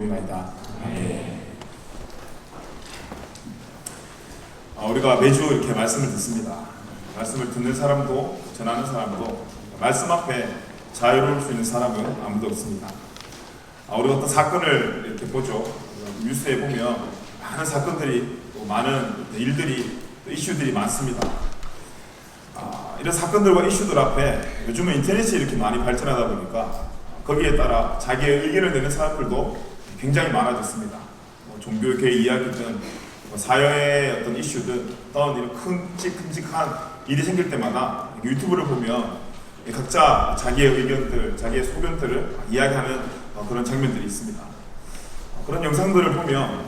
입니다. 우리가 매주 이렇게 말씀을 듣습니다. 말씀을 듣는 사람도 전하는 사람도 말씀 앞에 자유로울 수 있는 사람은 아무도 없습니다. 우리가 어떤 사건을 이렇게 보죠. 뉴스에 보면 많은 사건들이 또 많은 일들이 또 이슈들이 많습니다. 이런 사건들과 이슈들 앞에 요즘은 인터넷이 이렇게 많이 발전하다 보니까 거기에 따라 자기의 의견을 내는 사람들도 굉장히 많아졌습니다. 종교계 이야기든 사회의 어떤 이슈든 또는 이런 큼직한 일이 생길 때마다 유튜브를 보면 각자 자기의 의견들, 자기의 소견들을 이야기하는 그런 장면들이 있습니다. 그런 영상들을 보면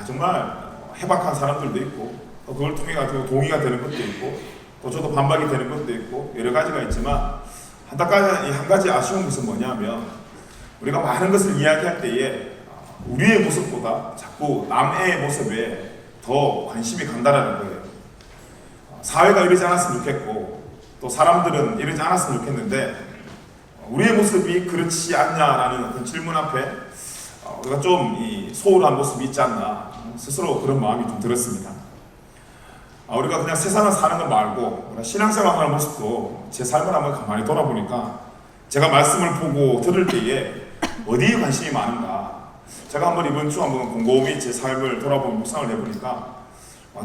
정말 해박한 사람들도 있고 또 그걸 통해 가지고 동의가 되는 것도 있고 또 저도 반박이 되는 것도 있고 여러 가지가 있지만 한 가지 아쉬운 것은 뭐냐면 우리가 많은 것을 이야기할 때에 우리의 모습보다 자꾸 남의 모습에 더 관심이 간다라는 거예요. 사회가 이러지 않았으면 좋겠고 또 사람들은 이러지 않았으면 좋겠는데 우리의 모습이 그렇지 않냐라는 어떤 질문 앞에 우리가 좀 소홀한 모습이 있지 않나 스스로 그런 마음이 좀 들었습니다. 우리가 그냥 세상을 사는 것 말고 신앙생활 하는 모습도 제 삶을 한번 가만히 돌아보니까 제가 말씀을 보고 들을 때에 어디에 관심이 많은가. 제가 한번 이번 주 한번 곰곰이 제 삶을 돌아보고 묵상을 해보니까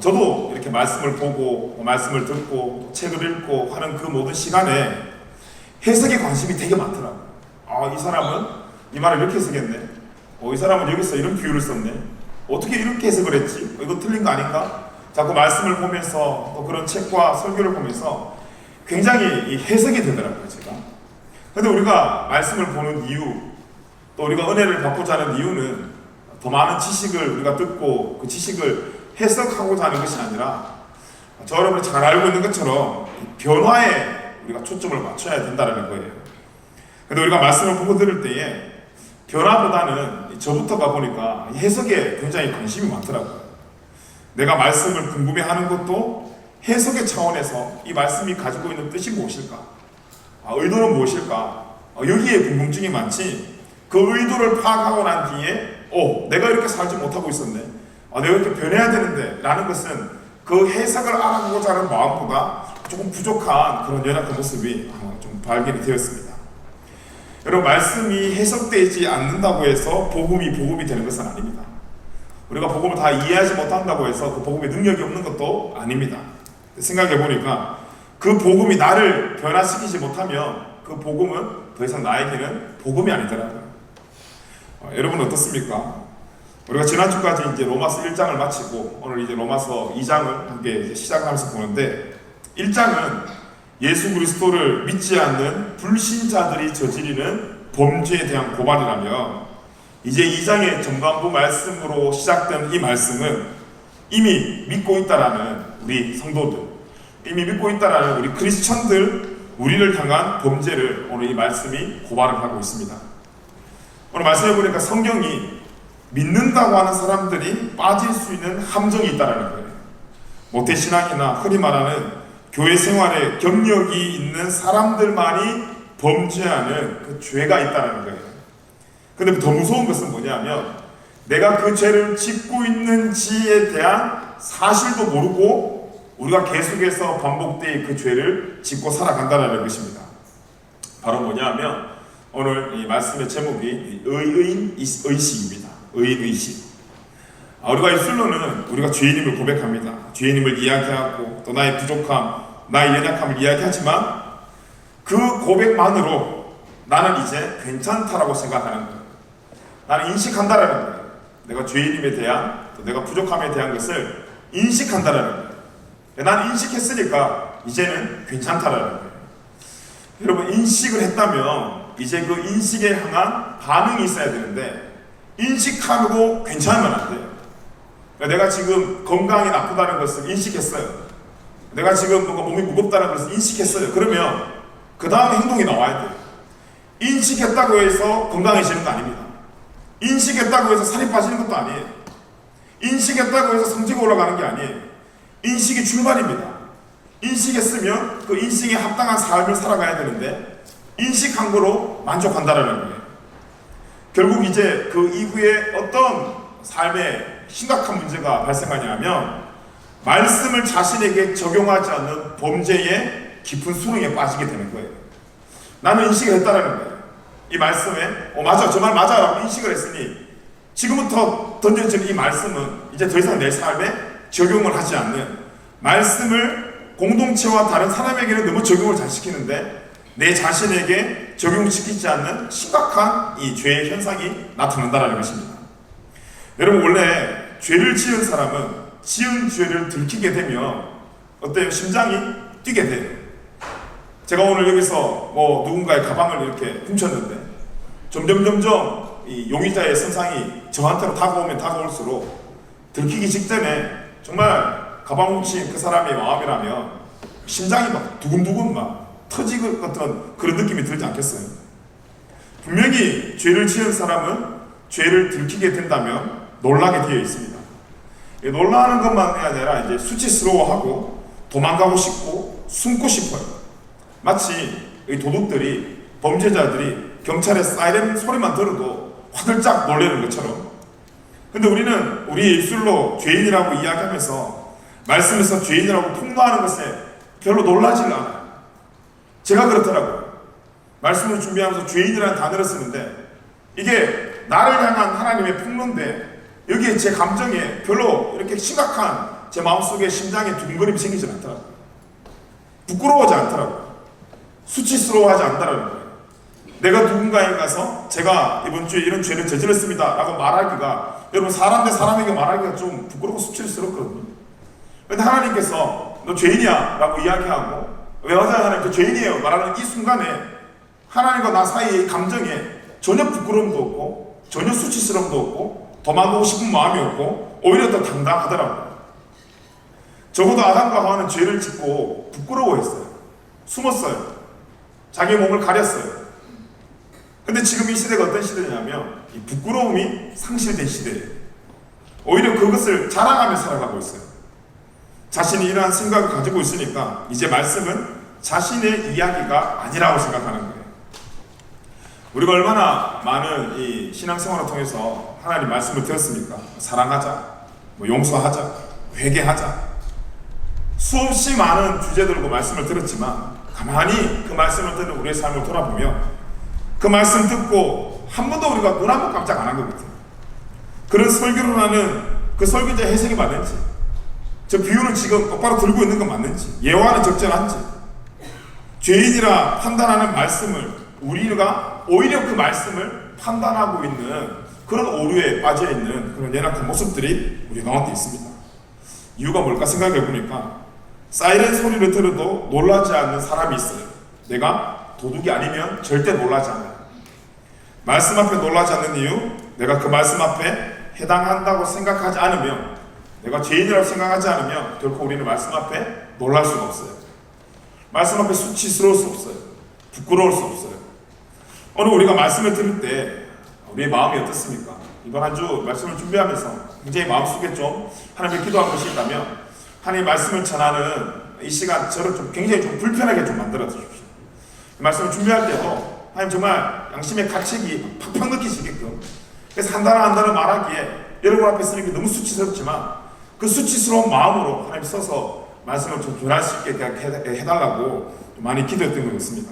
저도 이렇게 말씀을 보고 말씀을 듣고 책을 읽고 하는 그 모든 시간에 해석에 관심이 되게 많더라고요. 이 사람은 이 말을 이렇게 해석했네. 이 사람은 여기서 이런 비유를 썼네. 어떻게 이렇게 해석을 했지? 이거 틀린 거 아닌가? 자꾸 말씀을 보면서 또 그런 책과 설교를 보면서 굉장히 해석이 되더라고요, 제가. 근데 우리가 말씀을 보는 이유, 또 우리가 은혜를 받고자 하는 이유는 더 많은 지식을 우리가 듣고 그 지식을 해석하고자 하는 것이 아니라 저 여러분이 잘 알고 있는 것처럼 변화에 우리가 초점을 맞춰야 된다는 거예요. 근데 우리가 말씀을 보고 들을 때에 변화보다는 저부터가 보니까 해석에 굉장히 관심이 많더라고요. 내가 말씀을 궁금해하는 것도 해석의 차원에서 이 말씀이 가지고 있는 뜻이 무엇일까? 의도는 무엇일까? 여기에 궁금증이 많지. 그 의도를 파악하고 난 뒤에 내가 이렇게 살지 못하고 있었네. 내가 이렇게 변해야 되는데 라는 것은 그 해석을 알아보고자 하는 마음보다 조금 부족한 그런 연약한 모습이 좀 발견이 되었습니다. 여러분, 말씀이 해석되지 않는다고 해서 복음이 되는 것은 아닙니다. 우리가 복음을 다 이해하지 못한다고 해서 그 복음의 능력이 없는 것도 아닙니다. 생각해 보니까 그 복음이 나를 변화시키지 못하면 그 복음은 더 이상 나에게는 복음이 아니더라고요. 여러분 어떻습니까? 우리가 지난주까지 이제 로마서 1장을 마치고 오늘 이제 로마서 2장을 함께 이제 시작하면서 보는데 1장은 예수 그리스도를 믿지 않는 불신자들이 저지르는 범죄에 대한 고발이라며 이제 2장의 전반부 말씀으로 시작된 이 말씀은 이미 믿고 있다라는 우리 성도들, 이미 믿고 있다라는 우리 크리스천들, 우리를 향한 범죄를 오늘 이 말씀이 고발을 하고 있습니다. 오늘 말씀해 보니까 성경이 믿는다고 하는 사람들이 빠질 수 있는 함정이 있다는 거예요. 모태신앙이나 흔히 말하는 교회 생활에 경력이 있는 사람들만이 범죄하는 그 죄가 있다는 거예요. 근데 더 무서운 것은 뭐냐면 내가 그 죄를 짓고 있는지에 대한 사실도 모르고 우리가 계속해서 반복되게 그 죄를 짓고 살아간다는 것입니다. 바로 뭐냐면 오늘 이 말씀의 제목이 의인의식입니다. 의인의식. 우리가 입술로는 우리가 죄인임을 고백합니다. 죄인임을 이야기하고 또 나의 부족함, 나의 연약함을 이야기하지만 그 고백만으로 나는 이제 괜찮다라고 생각하는 거예요. 나는 인식한다라는 거예요. 내가 죄인임에 대한 또 내가 부족함에 대한 것을 인식한다라는 거예요. 난 인식했으니까 이제는 괜찮다라는 거예요. 여러분, 인식을 했다면 이제 그 인식에 향한 반응이 있어야 되는데 인식하고 괜찮으면 안 돼요. 내가 지금 건강이 나쁘다는 것을 인식했어요. 내가 지금 뭔가 몸이 무겁다는 것을 인식했어요. 그러면 그 다음에 행동이 나와야 돼요. 인식했다고 해서 건강해지는 거 아닙니다. 인식했다고 해서 살이 빠지는 것도 아니에요. 인식했다고 해서 성적이 올라가는 게 아니에요. 인식이 출발입니다. 인식했으면 그 인식에 합당한 삶을 살아가야 되는데 인식한 거로 만족한다라는 거예요. 결국 이제 그 이후에 어떤 삶에 심각한 문제가 발생하냐면 말씀을 자신에게 적용하지 않는 범죄의 깊은 수렁에 빠지게 되는 거예요. 나는 인식을 했다라는 거예요. 이 말씀에 맞아, 저 말 맞아 라고 인식을 했으니 지금부터 던져지는 이 말씀은 이제 더 이상 내 삶에 적용을 하지 않는, 말씀을 공동체와 다른 사람에게는 너무 적용을 잘 시키는데 내 자신에게 적용시키지 않는 심각한 이 죄의 현상이 나타난다는 것입니다. 여러분, 원래 죄를 지은 사람은 지은 죄를 들키게 되면 어때요? 심장이 뛰게 돼요. 제가 오늘 여기서 누군가의 가방을 이렇게 훔쳤는데 점점 이 용의자의 선상이 저한테로 다가오면 다가올수록 들키기 직전에 정말 가방 훔친 그 사람의 마음이라면 심장이 막 두근두근 막 터지는 같은 그런 느낌이 들지 않겠어요? 분명히 죄를 지은 사람은 죄를 들키게 된다면 놀라게 되어 있습니다. 놀라는 것만 아니라 이제 수치스러워하고 도망가고 싶고 숨고 싶어요. 마치 이 도둑들이, 범죄자들이 경찰의 사이렌 소리만 들어도 화들짝 놀라는 것처럼. 근데 우리는 우리의 입술로 죄인이라고 이야기하면서 말씀에서 죄인이라고 폭로하는 것에 별로 놀라지를 않아요. 제가 그렇더라고요. 말씀을 준비하면서 죄인이라는 단어를 쓰는데 이게 나를 향한 하나님의 폭로인데 여기에 제 감정에 별로 이렇게 심각한 제 마음속에 심장에 두근거림이 생기지 않더라고요. 부끄러워하지 않더라고요. 수치스러워하지 않는다는 거예요. 내가 누군가에 가서 제가 이번 주에 이런 죄를 저질렀습니다 라고 말하기가, 여러분, 사람 대 사람에게 말하기가 좀 부끄럽고 수치스럽거든요. 그런데 하나님께서 너 죄인이야 라고 이야기하고, 왜 맞아요 하나님, 저 죄인이에요 말하는 이 순간에 하나님과 나 사이의 감정에 전혀 부끄러움도 없고 전혀 수치스러움도 없고 도망가고 싶은 마음이 없고 오히려 더 당당하더라고요. 적어도 아담과 하와는 죄를 짓고 부끄러워했어요. 숨었어요. 자기 몸을 가렸어요. 근데 지금 이 시대가 어떤 시대냐면 이 부끄러움이 상실된 시대예요. 오히려 그것을 자랑하며 살아가고 있어요. 자신이 이러한 생각을 가지고 있으니까 이제 말씀은 자신의 이야기가 아니라고 생각하는 거예요. 우리가 얼마나 많은 이 신앙생활을 통해서 하나님 말씀을 들었습니까? 사랑하자, 용서하자, 회개하자, 수없이 많은 주제들과 말씀을 들었지만 가만히 그 말씀을 듣는 우리의 삶을 돌아보면 그 말씀 듣고 한 번도 우리가 눈 한 번 깜짝 안 한 것 같아요. 그런 설교를 하는 그 설교자 해석이 맞는지, 저 비유를 지금 똑바로 들고 있는 건 맞는지, 예화는 적절한지, 죄인이라 판단하는 말씀을 우리가 오히려 그 말씀을 판단하고 있는 그런 오류에 빠져 있는 그런 연약한 모습들이 우리 가운데 있습니다. 이유가 뭘까 생각해 보니까 사이렌 소리를 들어도 놀라지 않는 사람이 있어요. 내가 도둑이 아니면 절대 놀라지 않아요. 말씀 앞에 놀라지 않는 이유, 내가 그 말씀 앞에 해당한다고 생각하지 않으면, 내가 죄인이라고 생각하지 않으면 결코 우리는 말씀 앞에 놀랄 수가 없어요. 말씀 앞에 수치스러울 수 없어요. 부끄러울 수 없어요. 오늘 우리가 말씀을 들을 때 우리의 마음이 어떻습니까? 이번 한 주 말씀을 준비하면서 굉장히 마음속에 좀 하나님께 기도한 것이 있다면, 하나님 말씀을 전하는 이 시간 저를 좀 굉장히 좀 불편하게 좀 만들어 주십시오. 말씀을 준비할 때도 하나님 정말 양심의 가책이 팍팍 느끼시게끔, 그래서 한 단어 말하기에 여러분 앞에 쓰는 게 너무 수치스럽지만 그 수치스러운 마음으로 하나님 써서 말씀을 좀 전할 수 있게 해달라고 많이 기도했던 것 같습니다.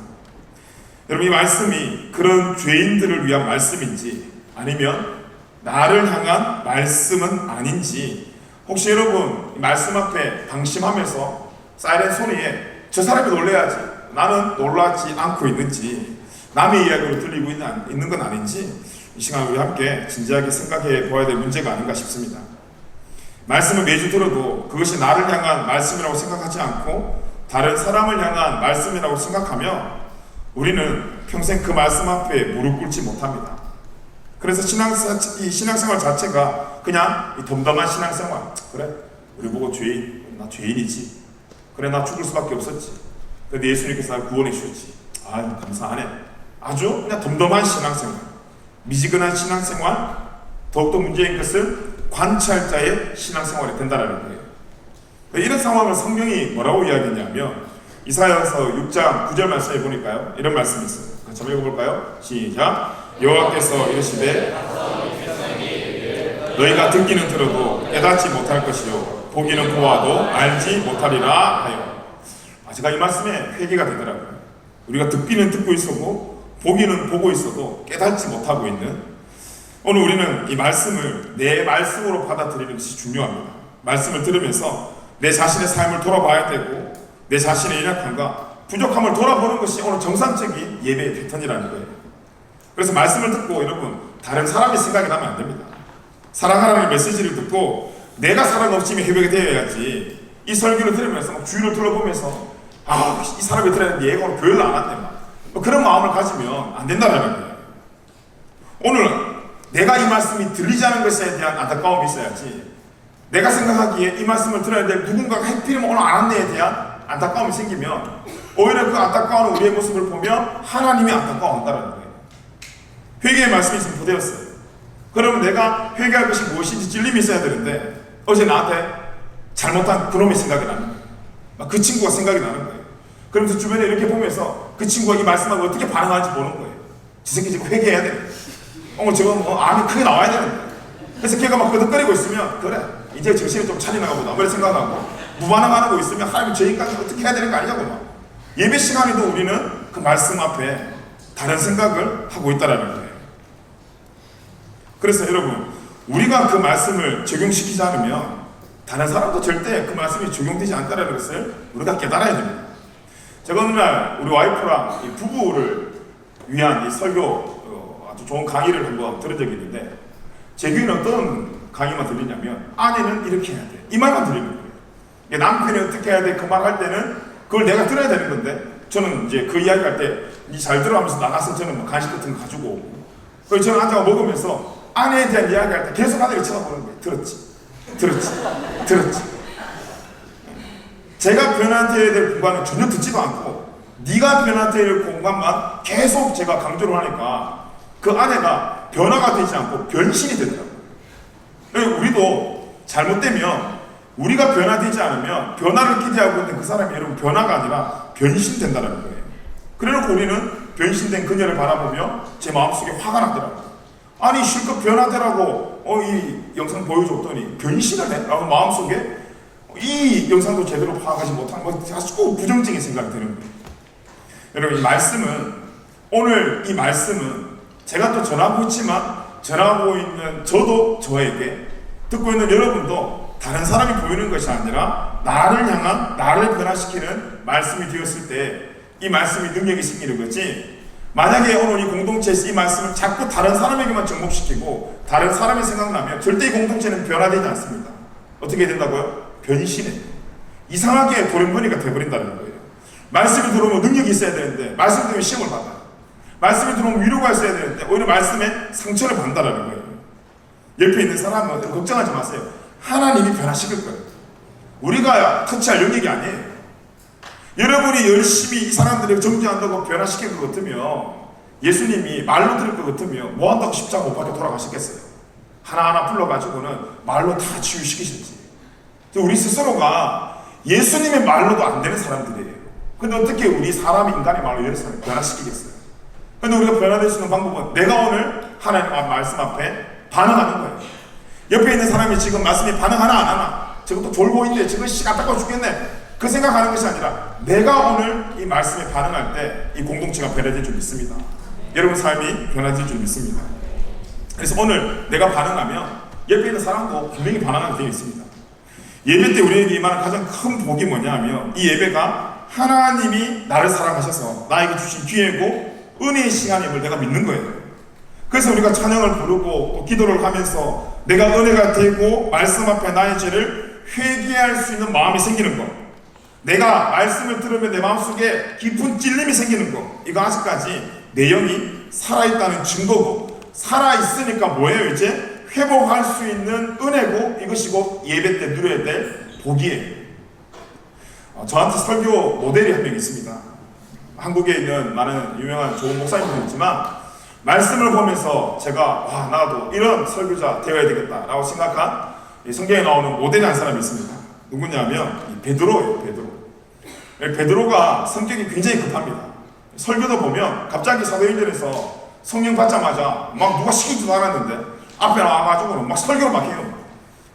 여러분, 이 말씀이 그런 죄인들을 위한 말씀인지 아니면 나를 향한 말씀은 아닌지, 혹시 여러분 말씀 앞에 방심하면서 사이렌 소리에 저 사람이 놀라야지 나는 놀라지 않고 있는지, 남의 이야기로 들리고 있는 건 아닌지 이 시간 우리 함께 진지하게 생각해 보아야 될 문제가 아닌가 싶습니다. 말씀을 매주 들어도 그것이 나를 향한 말씀이라고 생각하지 않고 다른 사람을 향한 말씀이라고 생각하며 우리는 평생 그 말씀 앞에 무릎 꿇지 못합니다. 그래서 이 신앙생활 자체가 그냥 이 덤덤한 신앙생활. 그래, 우리 보고 죄인, 나 죄인이지. 그래, 나 죽을 수밖에 없었지. 근데 예수님께서 날 구원해 주셨지. 아유, 감사하네. 아주 그냥 덤덤한 신앙생활, 미지근한 신앙생활, 더욱더 문제인 것은 관찰자의 신앙생활이 된다는 거예요. 이런 상황을 성경이 뭐라고 이야기했냐면 이사야서 6장 9절 말씀해 보니까요, 이런 말씀이 있어요. 같이 한번 읽어볼까요? 시작. 여호와께서 이르시되 너희가 듣기는 들어도 깨닫지 못할 것이요 보기는 보아도 알지 못하리라 하여. 제가 이 말씀에 회개가 되더라고요. 우리가 듣기는 듣고 있었고 보기는 보고 있어도 깨닫지 못하고 있는, 오늘 우리는 이 말씀을 내 말씀으로 받아들이는 것이 중요합니다. 말씀을 들으면서 내 자신의 삶을 돌아봐야 되고 내 자신의 연약함과 부족함을 돌아보는 것이 오늘 정상적인 예배의 패턴이라는 거예요. 그래서 말씀을 듣고 여러분 다른 사람의 생각이 나면 안 됩니다. 사랑하라는 메시지를 듣고 내가 사랑 없이면 회복이 되어야지, 이 설교를 들으면서 막 주위를 둘러보면서 이 사람이 들어야 되는데 얘가 오늘 교회를 안 왔네 그런 마음을 가지면 안 된다는 거예요. 오늘 내가 이 말씀이 들리지 않은 것에 대한 안타까움이 있어야지, 내가 생각하기에 이 말씀을 들어야 될 누군가가 해필이면 오늘 안 왔네에 대한 안타까움이 생기면 오히려 그 안타까운 우리의 모습을 보며 하나님이 안타까워한다는 거예요. 회개의 말씀이 있으면 부대였어요. 그러면 내가 회개할 것이 무엇인지 찔림이 있어야 되는데 어제 나한테 잘못한 그놈의 생각이 나는 거예요. 그 친구가 생각이 나는 거예요. 그러면서 주변에 이렇게 보면서 그 친구가 이 말씀하고 어떻게 반응하는지 보는 거예요. 저 새끼 지금 회개해야 돼. 오늘 저거 암이 크게 나와야 되는 거예요. 그래서 걔가 막 끄덕거리고 있으면 그래 이제 정신이 좀 차리나가 보다 그렇게 생각하고, 무반응하고 있으면 하나님 저 인간이 어떻게 해야 되는 거 아니냐고 막. 예배 시간에도 우리는 그 말씀 앞에 다른 생각을 하고 있다는 거예요. 그래서 여러분 우리가 그 말씀을 적용시키지 않으면 다른 사람도 절대 그 말씀이 적용되지 않다는 것을 우리가 깨달아야 됩니다. 제가 어느 날 우리 와이프랑 이 부부를 위한 이 설교 아주 좋은 강의를 한번 들은 적이 있는데, 제 귀에는 어떤 강의만 들리냐면 아내는 이렇게 해야 돼 이 말만 들리는 거예요. 남편이 어떻게 해야 돼 그 말 할 때는 그걸 내가 들어야 되는 건데, 저는 이제 그 이야기 할 때 니 잘 들어 하면서 나가서 저는 뭐 간식 같은 거 가지고 오고, 그래서 저는 앉아 먹으면서 아내에 대한 이야기 할 때 계속 아내를 쳐다보는 거예요. 들었지. 제가 변화되어야 될 공간은 전혀 듣지도 않고 네가 변화되어야 될 공간만 계속 제가 강조를 하니까 그 아내가 변화가 되지 않고 변신이 되더라고요. 우리도 잘못되면 우리가 변화되지 않으면 변화를 기대하고 있는 그 사람이 여러분 변화가 아니라 변신된다는 거예요. 그래놓고 우리는 변신된 그녀를 바라보며 제 마음속에 화가 나더라고요. 아니 실컷 변화되라고 이 영상 보여줬더니 변신을 해? 라고 마음속에 이 영상도 제대로 파악하지 못한 자꾸 부정적인 생각이 드는 거예요. 여러분 이 말씀은, 오늘 이 말씀은 제가 또 전하고 있지만 전하고 있는 저도 저에게, 듣고 있는 여러분도 다른 사람이 보이는 것이 아니라 나를 향한, 나를 변화시키는 말씀이 되었을 때 이 말씀이 능력이 생기는 거지, 만약에 오늘 이 공동체에서 이 말씀을 자꾸 다른 사람에게만 접목시키고 다른 사람이 생각나면 절대 이 공동체는 변화되지 않습니다. 어떻게 된다고요? 변신해. 이상하게 돌연변이가 되어버린다는 거예요. 말씀이 들어오면 능력이 있어야 되는데 말씀 때문에 시험을 받아요. 말씀이 들어오면 위로가 있어야 되는데 오히려 말씀에 상처를 받는다는 거예요. 옆에 있는 사람은 걱정하지 마세요. 하나님이 변화시킬 거예요. 우리가 터치할 영역이 아니에요. 여러분이 열심히 이 사람들을 정죄한다고 변화시킬 것 같으면, 예수님이 말로 들을 것 같으면 뭐 한다고 십자가 못 박혀 돌아가셨겠어요? 하나하나 불러가지고는 말로 다 치유시키셨지. 우리 스스로가 예수님의 말로도 안 되는 사람들이에요. 근데 어떻게 우리 사람이, 인간의 말로 이런 사람을 변화시키겠어요? 근데 우리가 변화될 수 있는 방법은 내가 오늘 하나님 말씀 앞에 반응하는 거예요. 옆에 있는 사람이 지금 말씀에 반응하나 안 하나, 저것도 졸보인데 저거 안타까워 죽겠네, 그 생각하는 것이 아니라 내가 오늘 이 말씀에 반응할 때 이 공동체가 변화될 줄 믿습니다. 여러분 삶이 변화될 줄 믿습니다. 그래서 오늘 내가 반응하면 옆에 있는 사람도 분명히 반응하게 되어 있습니다. 예배 때 우리에게 임하는 가장 큰 복이 뭐냐 하면, 이 예배가 하나님이 나를 사랑하셔서 나에게 주신 기회고 은혜의 시간임을 내가 믿는 거예요. 그래서 우리가 찬양을 부르고 또 기도를 하면서 내가 은혜가 되고 말씀 앞에 나의 죄를 회개할 수 있는 마음이 생기는 것, 내가 말씀을 들으면 내 마음속에 깊은 찔림이 생기는 것, 이거 아직까지 내 영이 살아있다는 증거고, 살아있으니까 뭐예요? 이제 회복할 수 있는 은혜고, 이것이고 예배 때 누려야 될 복이에요. 저한테 설교 모델이 한 명 있습니다. 한국에 있는 많은 유명한 좋은 목사님들이 있지만, 말씀을 보면서 제가 나도 이런 설교자 되어야 되겠다라고 생각한 성경에 나오는 모델이 한 사람이 있습니다. 누구냐면 베드로예요. 베드로가 성격이 굉장히 급합니다. 설교도 보면 갑자기 사도행전에서 성령 받자마자 막 누가 시키지도 않았는데 앞에 나와가지고는 막 설교를 막 해요.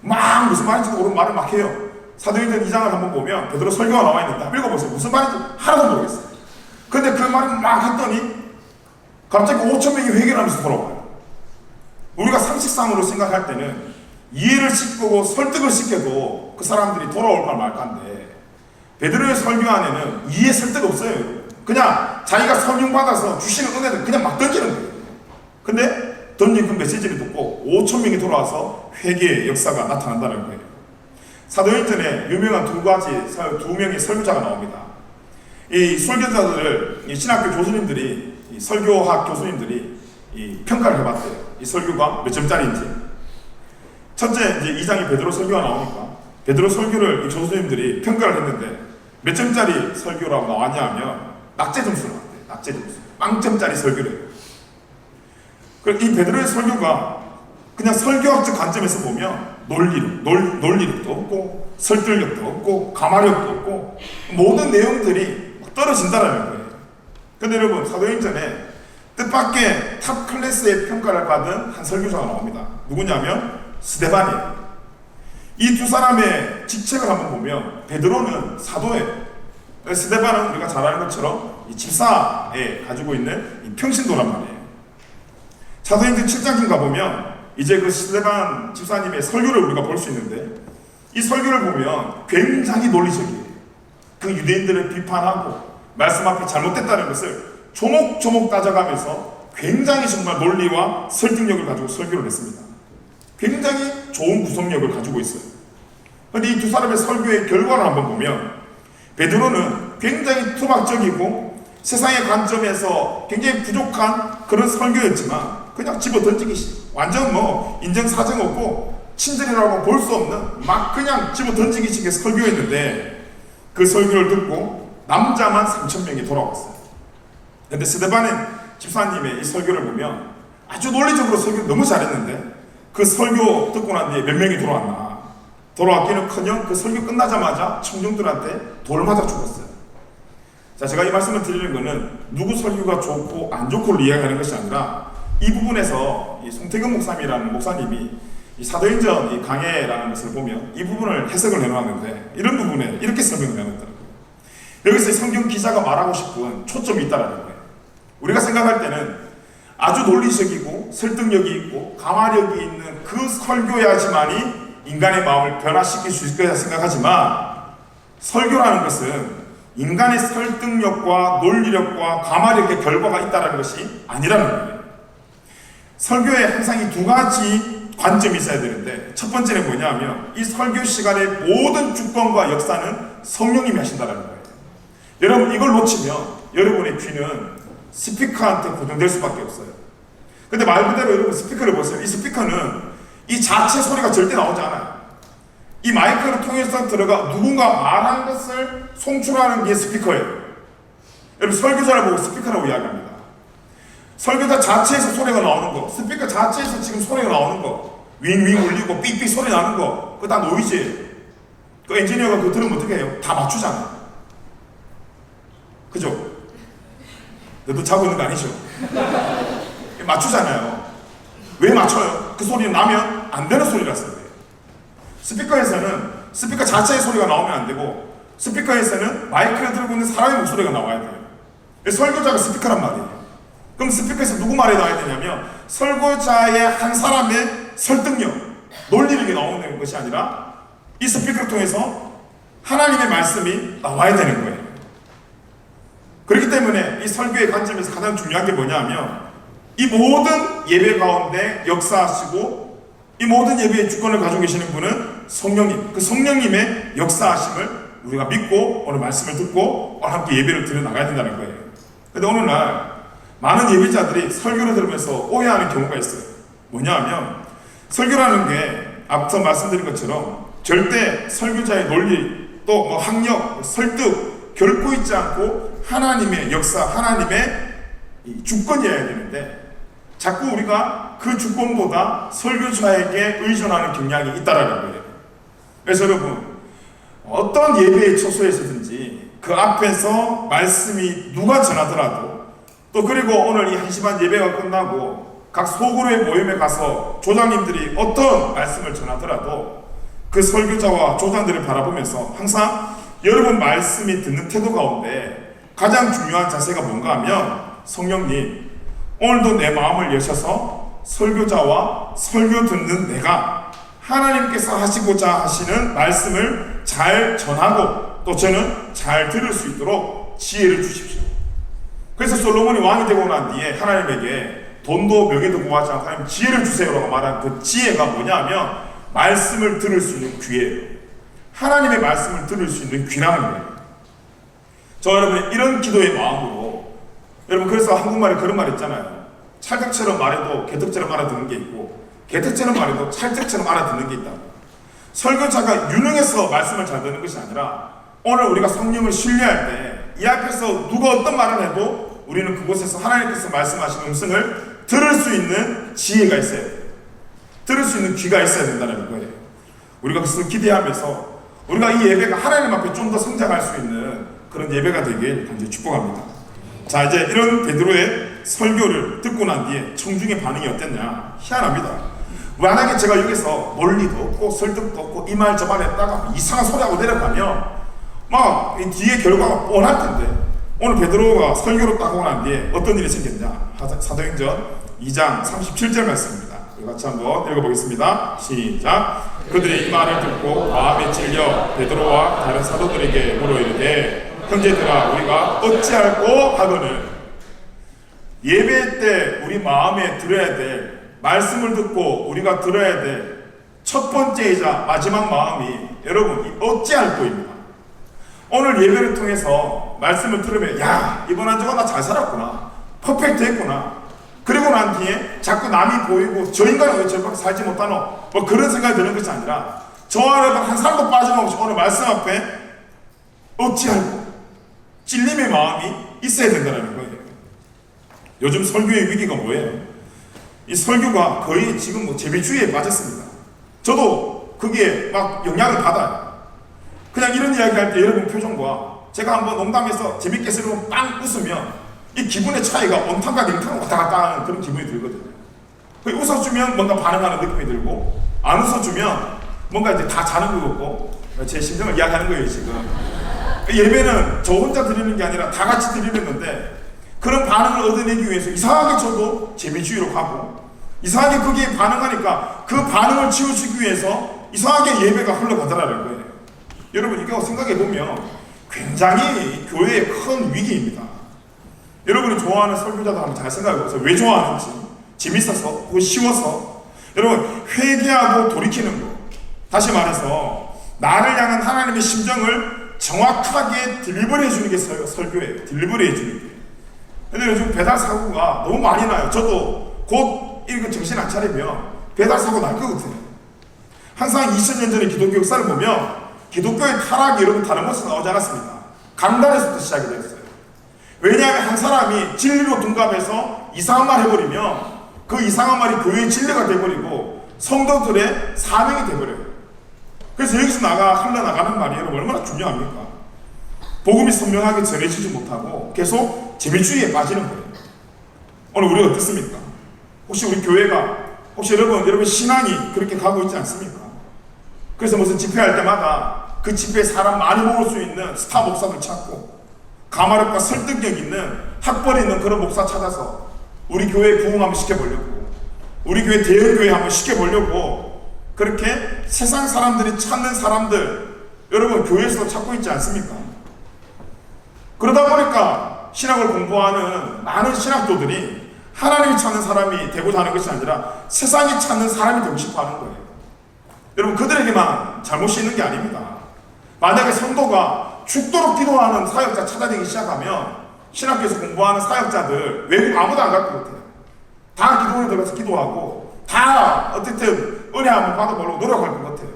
막 무슨 말인지도 모르는 말을 막 해요. 사도행전 2장을 한번 보면 베드로 설교가 나와 있는데 한번 읽어보세요. 무슨 말인지 하나도 모르겠어요. 근데 그 말을 막 했더니 갑자기 5,000명이 회개하면서 돌아와요. 우리가 상식상으로 생각할 때는 이해를 시키고 설득을 시켜도 그 사람들이 돌아올까 말까인데 베드로의 설교 안에는 이해 설득 없어요. 그냥 자기가 성령 받아서 주시는 은혜를 그냥 막 던지는 거예요. 근데 던진 그 메시지를 듣고 5,000명이 돌아와서 회개의 역사가 나타난다는 거예요. 사도행전에 유명한 두 명의 설교자가 나옵니다. 이 설교자들을 이 신학교 교수님들이 이 설교학 교수님들이 이 평가를 해봤어요. 이 설교가 몇 점짜리인지. 첫째 이제 2장에 베드로 설교가 나오니까 베드로 설교를 이 교수님들이 평가를 했는데 몇 점짜리 설교라고 나왔냐 하면 낙제 점수를 나왔대요. 낙제 점수. 빵점짜리 설교래요. 이 베드로의 설교가 그냥 설교학적 관점에서 보면 논리력도 없고 설득력도 없고 가마력도 없고 모든 내용들이 떨어진다라는 거예요. 근데 여러분 사도행전에 뜻밖의 탑 클래스의 평가를 받은 한 설교자가 나옵니다. 누구냐면 스데반이에요. 이 두 사람의 직책을 한번 보면 베드로는 사도예요. 스데반은 우리가 잘 아는 것처럼 이 집사에 가지고 있는 이 평신도란 말이에요. 사도행전 7장 가보면 이제 그 스데반 집사님의 설교를 우리가 볼 수 있는데 이 설교를 보면 굉장히 논리적이에요. 그 유대인들을 비판하고 말씀 앞에 잘못됐다는 것을 조목조목 따져가면서 굉장히 정말 논리와 설득력을 가지고 설교를 했습니다. 굉장히 좋은 구성력을 가지고 있어요. 그런데 이 두 사람의 설교의 결과를 한번 보면 베드로는 굉장히 투박적이고 세상의 관점에서 굉장히 부족한 그런 설교였지만 그냥 집어 던지기 완전 뭐 인정사정 없고 친절이라고 볼 수 없는 막 그냥 집어 던지기 식의 설교였는데 그 설교를 듣고 남자만 3,000명이 돌아왔어요. 근데 스데반 집사님의 이 설교를 보면 아주 논리적으로 설교를 너무 잘했는데 그 설교 듣고 난 뒤에 몇 명이 돌아왔나. 돌아왔기는커녕 그 설교 끝나자마자 청중들한테 돌 맞아 죽었어요. 자, 제가 이 말씀을 드리는 것은 누구 설교가 좋고 안 좋고를 이야기하는 것이 아니라 이 부분에서 이 송태경 목사님이라는 목사님이 이 사도행전 이 강해라는 것을 보면 이 부분을 해석을 해놓았는데 이런 부분에 이렇게 설명을 해놨더라고요. 여기서 성경 기자가 말하고 싶은 초점이 있다는 거예요. 우리가 생각할 때는 아주 논리적이고 설득력이 있고 가마력이 있는 그 설교야지만이 인간의 마음을 변화시킬 수 있을 거라 생각하지만 설교라는 것은 인간의 설득력과 논리력과 가마력의 결과가 있다는 것이 아니라는 거예요. 설교에 항상 이 두 가지 관점이 있어야 되는데 첫 번째는 뭐냐면 이 설교 시간의 모든 주권과 역사는 성령님이 하신다는 거예요. 여러분 이걸 놓치면 여러분의 귀는 스피커한테 고정될 수밖에 없어요. 근데 말 그대로 여러분 스피커를 보세요. 이 스피커는 이 자체 소리가 절대 나오지 않아요. 이 마이크를 통해서 들어가 누군가 말한 것을 송출하는 게 스피커예요. 여러분 설교자를 보고 스피커라고 이야기합니다. 설교자 자체에서 소리가 나오는 거, 스피커 자체에서 지금 소리가 나오는 거, 윙윙 울리고 삑삑 소리 나는 거, 그거 다 노이즈예요. 그 엔지니어가 그거 들으면 어떻게 해요? 다 맞추잖아요. 그죠? 너도 자고 있는 거 아니죠? 맞추잖아요. 왜 맞춰요? 그 소리는 나면 안 되는 소리라서 그래요. 스피커에서는 스피커 자체의 소리가 나오면 안 되고 스피커에서는 마이크를 들고 있는 사람의 목소리가 나와야 돼요. 설교자가 스피커란 말이에요. 그럼 스피커에서 누구 말이 나와야 되냐면 설교자의 한 사람의 설득력, 논리력이 나오는 것이 아니라 이 스피커를 통해서 하나님의 말씀이 나와야 되는 거예요. 그렇기 때문에 이 설교의 관점에서 가장 중요한 게 뭐냐면 이 모든 예배 가운데 역사하시고 이 모든 예배의 주권을 가지고 계시는 분은 성령님, 그 성령님의 역사하심을 우리가 믿고 오늘 말씀을 듣고 함께 예배를 드려 나가야 된다는 거예요. 그런데 오늘날 많은 예배자들이 설교를 들으면서 오해하는 경우가 있어요. 뭐냐 하면 설교라는 게 앞서 말씀드린 것처럼 절대 설교자의 논리 또 뭐 학력, 설득 결코 있지 않고 하나님의 역사, 하나님의 주권이어야 되는데 자꾸 우리가 그 주권보다 설교자에게 의존하는 경향이 있다라는 거예요. 그래서 여러분 어떤 예배의 처소에서든지 그 앞에서 말씀이 누가 전하더라도 또 그리고 오늘 이 1시 반 예배가 끝나고 각 소그룹의 모임에 가서 조장님들이 어떤 말씀을 전하더라도 그 설교자와 조장들을 바라보면서 항상 여러분 말씀이 듣는 태도 가운데 가장 중요한 자세가 뭔가 하면, 성령님 오늘도 내 마음을 여셔서 설교자와 설교 듣는 내가 하나님께서 하시고자 하시는 말씀을 잘 전하고 또 저는 잘 들을 수 있도록 지혜를 주십시오. 그래서 솔로몬이 왕이 되고 난 뒤에 하나님에게 돈도 명예도 구하지 않고 하나님 지혜를 주세요라고 말한 그 지혜가 뭐냐면 말씀을 들을 수 있는 귀예요. 하나님의 말씀을 들을 수 있는 귀라는 거예요. 저 여러분 이런 기도의 마음으로, 여러분 그래서 한국말에 그런 말 있잖아요. 찰떡처럼 말해도 개떡처럼 알아듣는 게 있고 개떡처럼 말해도 찰떡처럼 알아듣는 게 있다고. 설교자가 유능해서 말씀을 잘 듣는 것이 아니라 오늘 우리가 성령을 신뢰할 때 이 앞에서 누가 어떤 말을 해도 우리는 그곳에서 하나님께서 말씀하시는 음성을 들을 수 있는 지혜가 있어야 돼요. 들을 수 있는 귀가 있어야 된다는 거예요. 우리가 그것을 기대하면서 우리가 이 예배가 하나님 앞에 좀 더 성장할 수 있는 그런 예배가 되길 간절히 축복합니다. 자, 이제 이런 베드로의 설교를 듣고 난 뒤에 청중의 반응이 어땠냐? 희한합니다. 만약에 제가 여기서 논리도 없고 설득도 없고 이 말 저 말 했다가 이상한 소리하고 내려가면 막 뒤에 결과가 뻔할 텐데, 오늘 베드로가 설교를 따고 난 뒤에 어떤 일이 생겼냐? 사도행전 2장 37절 말씀입니다. 같이 한번 읽어보겠습니다. 시작. 그들이 이 말을 듣고 마음에 찔려 베드로와 다른 사도들에게 물어 이르되, 형제들아 우리가 어찌할꼬 하거늘. 예배 때 우리 마음에 들어야 될 말씀을 듣고 우리가 들어야 될 첫 번째이자 마지막 마음이 여러분 어찌할꼬입니다. 오늘 예배를 통해서 말씀을 들으면 야 이번 한 주가 나 잘 살았구나, 퍼펙트 했구나, 그리고 난 뒤에 자꾸 남이 보이고 저 인간은 왜 저렇게 살지 못하노 뭐 그런 생각이 드는 것이 아니라 저와 여러분 한 사람도 빠짐없이 오늘 말씀 앞에 어찌할꼬 찔림의 마음이 있어야 된다는 거예요. 요즘 설교의 위기가 뭐예요? 이 설교가 거의 지금 뭐 재미주의에 빠졌습니다. 저도 거기에 막 영향을 받아요. 그냥 이런 이야기 할 때 여러분 표정과 제가 한번 농담해서 재밌게 쓰려고 빵 웃으면 이 기분의 차이가 온탕과 냉탕 왔다 갔다 하는 그런 기분이 들거든요. 웃어주면 뭔가 반응하는 느낌이 들고 안 웃어주면 뭔가 이제 다 자는 것 같고, 제 심정을 이야기하는 거예요 지금. 예배는 저 혼자 드리는 게 아니라 다 같이 드리는 건데 그런 반응을 얻어내기 위해서 이상하게 저도 재미주의로 가고 이상하게 거기에 반응하니까 그 반응을 치우치기 위해서 이상하게 예배가 흘러가더라는 거예요. 여러분 이거 생각해보면 굉장히 교회의 큰 위기입니다. 여러분이 좋아하는 설교자들 한번 잘 생각해보세요. 왜 좋아하는지. 재밌어서 혹은 쉬워서. 여러분 회개하고 돌이키는 거, 다시 말해서 나를 향한 하나님의 심정을 정확하게 딜리버리 해주는 게 설교예요. 딜리버리 해주는 게. 근데 요즘 배달 사고가 너무 많이 나요. 저도 곧 이거 정신 안 차리면 배달 사고 날 것 같아요. 항상 20년 전에 기독교 역사를 보면 기독교의 타락이 여러분 다른 곳에서 나오지 않았습니다. 강단에서부터 시작이 되었어요. 왜냐하면 한 사람이 진리로 둔갑해서 이상한 말 해버리면 그 이상한 말이 교회의 진리가 돼버리고 성도들의 사명이 돼버려요. 그래서 여기서 흘러나가는 말이 여러분 얼마나 중요합니까? 복음이 선명하게 전해지지 못하고 계속 재미주의에 빠지는 거예요. 오늘 우리가 어떻습니까? 혹시 우리 교회가, 혹시 여러분 신앙이 그렇게 가고 있지 않습니까? 그래서 무슨 집회할 때마다 그 집회에 사람 많이 모을 수 있는 스타 목사들 찾고 가마력과 설득력 있는 학벌이 있는 그런 목사 찾아서 우리 교회에 부흥 한번 시켜보려고, 우리 교회 대형교회 한번 시켜보려고 그렇게 세상 사람들이 찾는 사람들 여러분 교회에서도 찾고 있지 않습니까? 그러다 보니까 신학을 공부하는 많은 신학도들이 하나님이 찾는 사람이 되고자 하는 것이 아니라 세상이 찾는 사람이 되고 싶어 하는 거예요. 여러분 그들에게만 잘못이 있는 게 아닙니다. 만약에 성도가 죽도록 기도하는 사역자 찾아내기 시작하면 신학교에서 공부하는 사역자들 외국 아무도 안 갈 것 같아요. 다 기도원에 들어가서 기도하고 다 어쨌든 은혜 한번 받아보려고 노력할 것 같아요.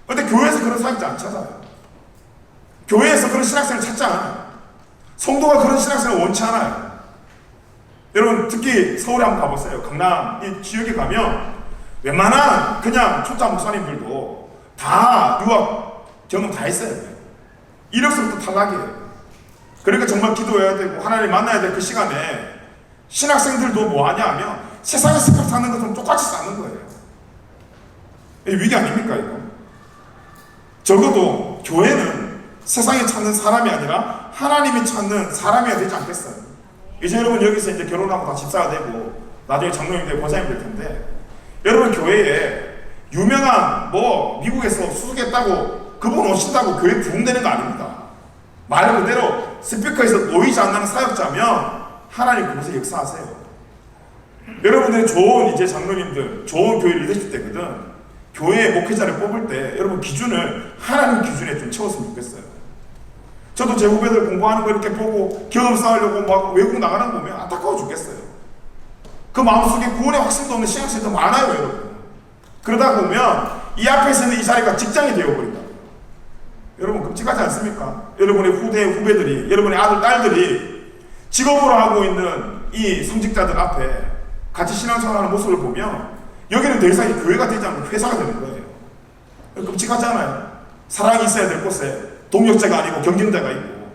근데 교회에서 그런 사역자 안 찾아요. 교회에서 그런 신학생을 찾지 않아요. 성도가 그런 신학생을 원치 않아요. 여러분 특히 서울에 한번 가보세요. 강남 이 지역에 가면 웬만한 그냥 초짜 목사님들도 다 유학 경험 다 했어요. 이력서부터 탈락이에요. 그러니까 정말 기도해야 되고 하나님 만나야 될 그 시간에 신학생들도 뭐 하냐 하면 세상에 스펙 사는 것처럼 똑같이 사는 거예요. 위기 아닙니까 이거? 적어도 교회는 세상에 찾는 사람이 아니라 하나님이 찾는 사람이어야 되지 않겠어요? 이제 여러분 여기서 이제 결혼하고 다 집사가 되고 나중에 장로님 되고 권사님 될 텐데, 여러분 교회에 유명한 뭐 미국에서 수석했다고 그분 오신다고 교회 부흥되는 거 아닙니다. 말 그대로 스피커에서 놓이지 않는 사역자면 하나님 그곳에 역사하세요. 여러분들이 좋은 이제 장로님들, 좋은 교회 리더십 때거든. 교회 목회자를 뽑을 때 여러분 기준을 하나님 기준에 좀 채웠으면 좋겠어요. 저도 제 후배들 공부하는 거 이렇게 보고 경험 쌓으려고 막 외국 나가는 거 보면 안타까워 죽겠어요. 그 마음속에 구원의 확신도 없는 신앙생도 많아요, 여러분. 그러다 보면 이 앞에서 있는 이 자리가 직장이 되어버린다. 여러분 끔찍하지 않습니까? 여러분의 후배들이, 여러분의 아들, 딸들이 직업으로 하고 있는 이 성직자들 앞에 같이 신앙생활하는 모습을 보면 여기는 더 이상 교회가 되지 않고 회사가 되는 거예요. 끔찍하지 않아요? 사랑이 있어야 될 곳에 동력자가 아니고 경쟁자가 있고,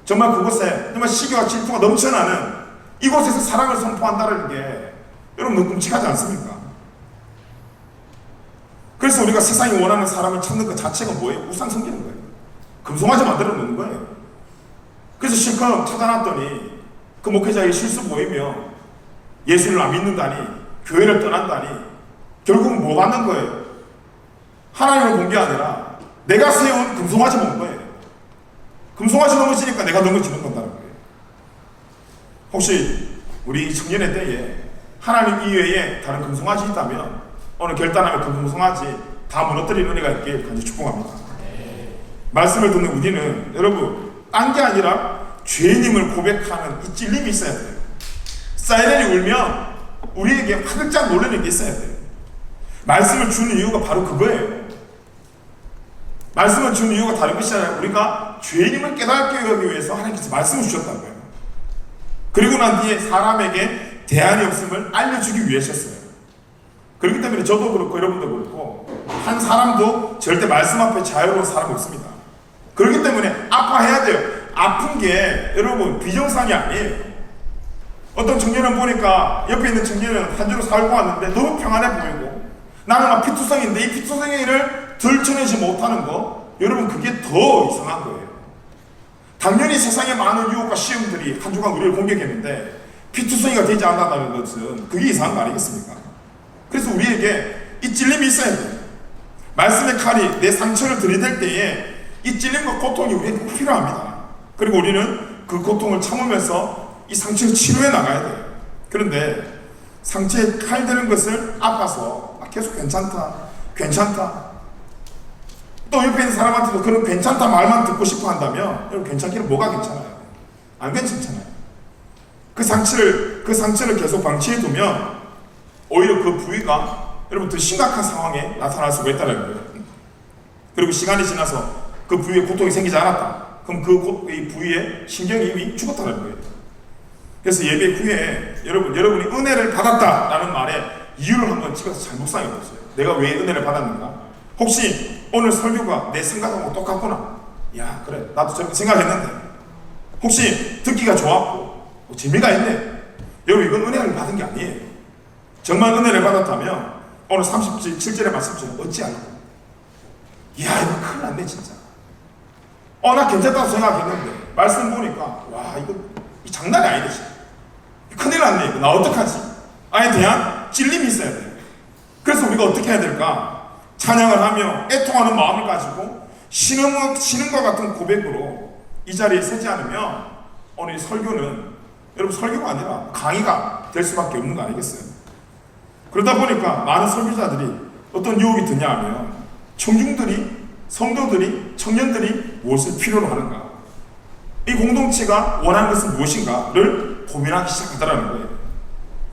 정말 그곳에 정말 시기와 질투가 넘쳐나는 이곳에서 사랑을 선포한다는 게 여러분 너무 끔찍하지 않습니까? 그래서 우리가 세상이 원하는 사람을 찾는 것 자체가 뭐예요? 우상 섬기는 거예요. 금송아지 만들어 놓는 거예요. 그래서 실컷 찾아놨더니 그 목회자의 실수 보이며 예수를 안 믿는다니, 교회를 떠난다니, 결국은 뭐 받는 거예요? 하나님을 본 게 아니라 내가 세운 금송아지 본 거예요. 금송아지 넘어지니까 내가 넘어지는 건다는 거예요. 혹시 우리 청년의 때에 하나님 이외에 다른 금송아지 있다면 오늘 결단하면 그 금송아지 다 무너뜨리는 은혜가 있길 간절히 축복합니다. 말씀을 듣는 우리는 여러분 딴 게 아니라 죄인임을 고백하는 이 찔림이 있어야 돼요. 사이렌이 울면 우리에게 화들짝 놀라는 게 있어야 돼요. 말씀을 주는 이유가 바로 그거예요. 말씀을 주는 이유가 다른 것이 아니라 우리가 죄인임을 깨닫게 하기 위해서 하나님께서 말씀을 주셨다는 거예요. 그리고 난 뒤에 사람에게 대안이 없음을 알려주기 위해셨어요. 그렇기 때문에 저도 그렇고 여러분도 그렇고 한 사람도 절대 말씀 앞에 자유로운 사람이 없습니다. 그렇기 때문에 아파해야 돼요. 아픈 게 여러분 비정상이 아니에요. 어떤 청년은 보니까 옆에 있는 청년은 한 주로 살고 왔는데 너무 평안해 보이고 나는 막 피투성인데 이 피투성이를 들춰내지 못하는 거, 여러분 그게 더 이상한 거예요. 당연히 세상에 많은 유혹과 시험들이 한 주간 우리를 공격했는데 피투성이가 되지 않는다는 것은 그게 이상한 거 아니겠습니까? 그래서 우리에게 이 찔림이 있어야 돼요. 말씀의 칼이 내 상처를 들이댈 때에 이 찔림과 고통이 우리에게 꼭 필요합니다. 그리고 우리는 그 고통을 참으면서 이 상처를 치료해 나가야 돼요. 그런데 상처에 칼 드는 것을 아파서 계속 괜찮다. 또 옆에 있는 사람한테도 그런 괜찮다 말만 듣고 싶어 한다면 여러분 괜찮기는 뭐가 괜찮아요? 안 괜찮잖아요. 그 상처를 계속 방치해 두면 오히려 그 부위가 여러분 더 심각한 상황에 나타날 수가 있다는 거예요. 그리고 시간이 지나서 그 부위에 고통이 생기지 않았다. 그럼 그 부위에 신경이 이미 죽었다는 거예요. 그래서 예배 후에 여러분이 은혜를 받았다라는 말에 이유를 한번 찍어서 잘 묵상해 보세요. 내가 왜 은혜를 받았는가? 혹시 오늘 설교가 내 생각하고 똑같구나. 야 그래 나도 저렇게 생각했는데. 혹시 듣기가 좋았고 재미가 있네. 여러분 이건 은혜를 받은 게 아니에요. 정말 은혜를 받았다면 오늘 37절의 말씀처럼 어찌할까? 이야 이거 큰일 났네 진짜. 나 괜찮다고 생각했는데 말씀 보니까 와 이거 장난이 아니네 진짜. 큰일 났네 이거 나 어떡하지? 아에 대한 찔림이 있어야 돼요. 그래서 우리가 어떻게 해야 될까? 찬양을 하며 애통하는 마음을 가지고 신음과 같은 고백으로 이 자리에 서지 않으면 오늘 이 설교는 여러분 설교가 아니라 강의가 될 수밖에 없는 거 아니겠어요? 그러다 보니까 많은 설교자들이 어떤 유혹이 드냐 하면 청중들이, 성도들이, 청년들이 무엇을 필요로 하는가, 이 공동체가 원하는 것은 무엇인가를 고민하기 시작하더라는 거예요.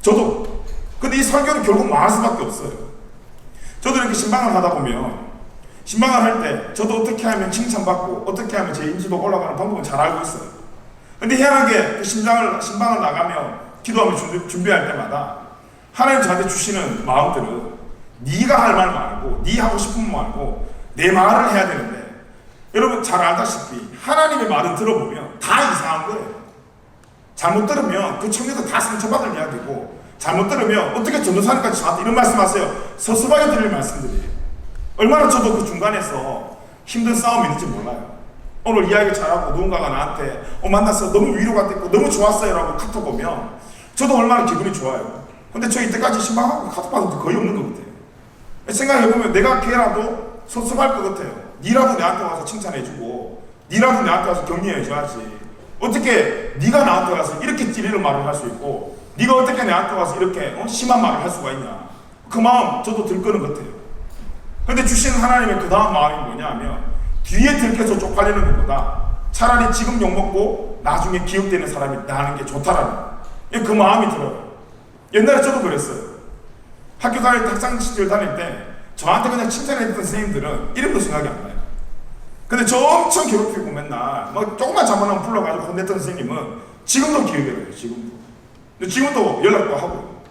저도 근데 이 설교는 결국 망할 수밖에 없어요. 저도 이렇게 신방을 하다 보면 신방을 할 때 저도 어떻게 하면 칭찬받고 어떻게 하면 제 인지도가 올라가는 방법은 잘 알고 있어요. 근데 희한하게 그 신방을 나가며 기도하며 준비할 때마다 하나님 저한테 주시는 마음들은 네가 할 말 말고 네 하고 싶은 말 말고 내 말을 해야 되는데 여러분 잘 알다시피 하나님의 말은 들어보면 다 이상한 거예요. 잘못 들으면 그 청년도 다 상처받을 이야기고, 잘못 들으면 어떻게 전도사님까지 저한테 이런 말씀하세요. 서슴하게 드릴 말씀들이에요. 얼마나 저도 그 중간에서 힘든 싸움이 있는지 몰라요. 오늘 이야기 잘하고 누군가가 나한테 만나서 너무 위로가 됐고 너무 좋았어요 라고 카톡 오면 저도 얼마나 기분이 좋아요. 근데 저 이때까지 신방하고 카톡 받은 적 거의 없는 것 같아요. 생각해보면 내가 걔라도 섭섭할 것 같아요. 니라도 내한테 와서 칭찬해주고 니라도 내한테 와서 격려해줘야지. 어떻게 네가 나한테 와서 이렇게 찌르는 말을 할 수 있고 네가 어떻게 내한테 와서 이렇게 심한 말을 할 수가 있냐. 그 마음 저도 들끄는 것 같아요. 근데 주신 하나님의 그 다음 마음이 뭐냐 하면 뒤에 들켜서 쪽팔리는 것보다 차라리 지금 욕먹고 나중에 기억되는 사람이 나는 게 좋다라는 그 마음이 들어요. 옛날에 저도 그랬어요. 학교 다닐 때 학창 시절 다닐 때 저한테 그냥 칭찬해줬던 선생님들은 이름도 생각이 안 나요. 근데 저 엄청 괴롭히고 맨날 뭐 조금만 잘못하면 불러가지고 혼냈던 선생님은 지금도 기억이 나요. 지금도. 근데 지금도 연락도 하고.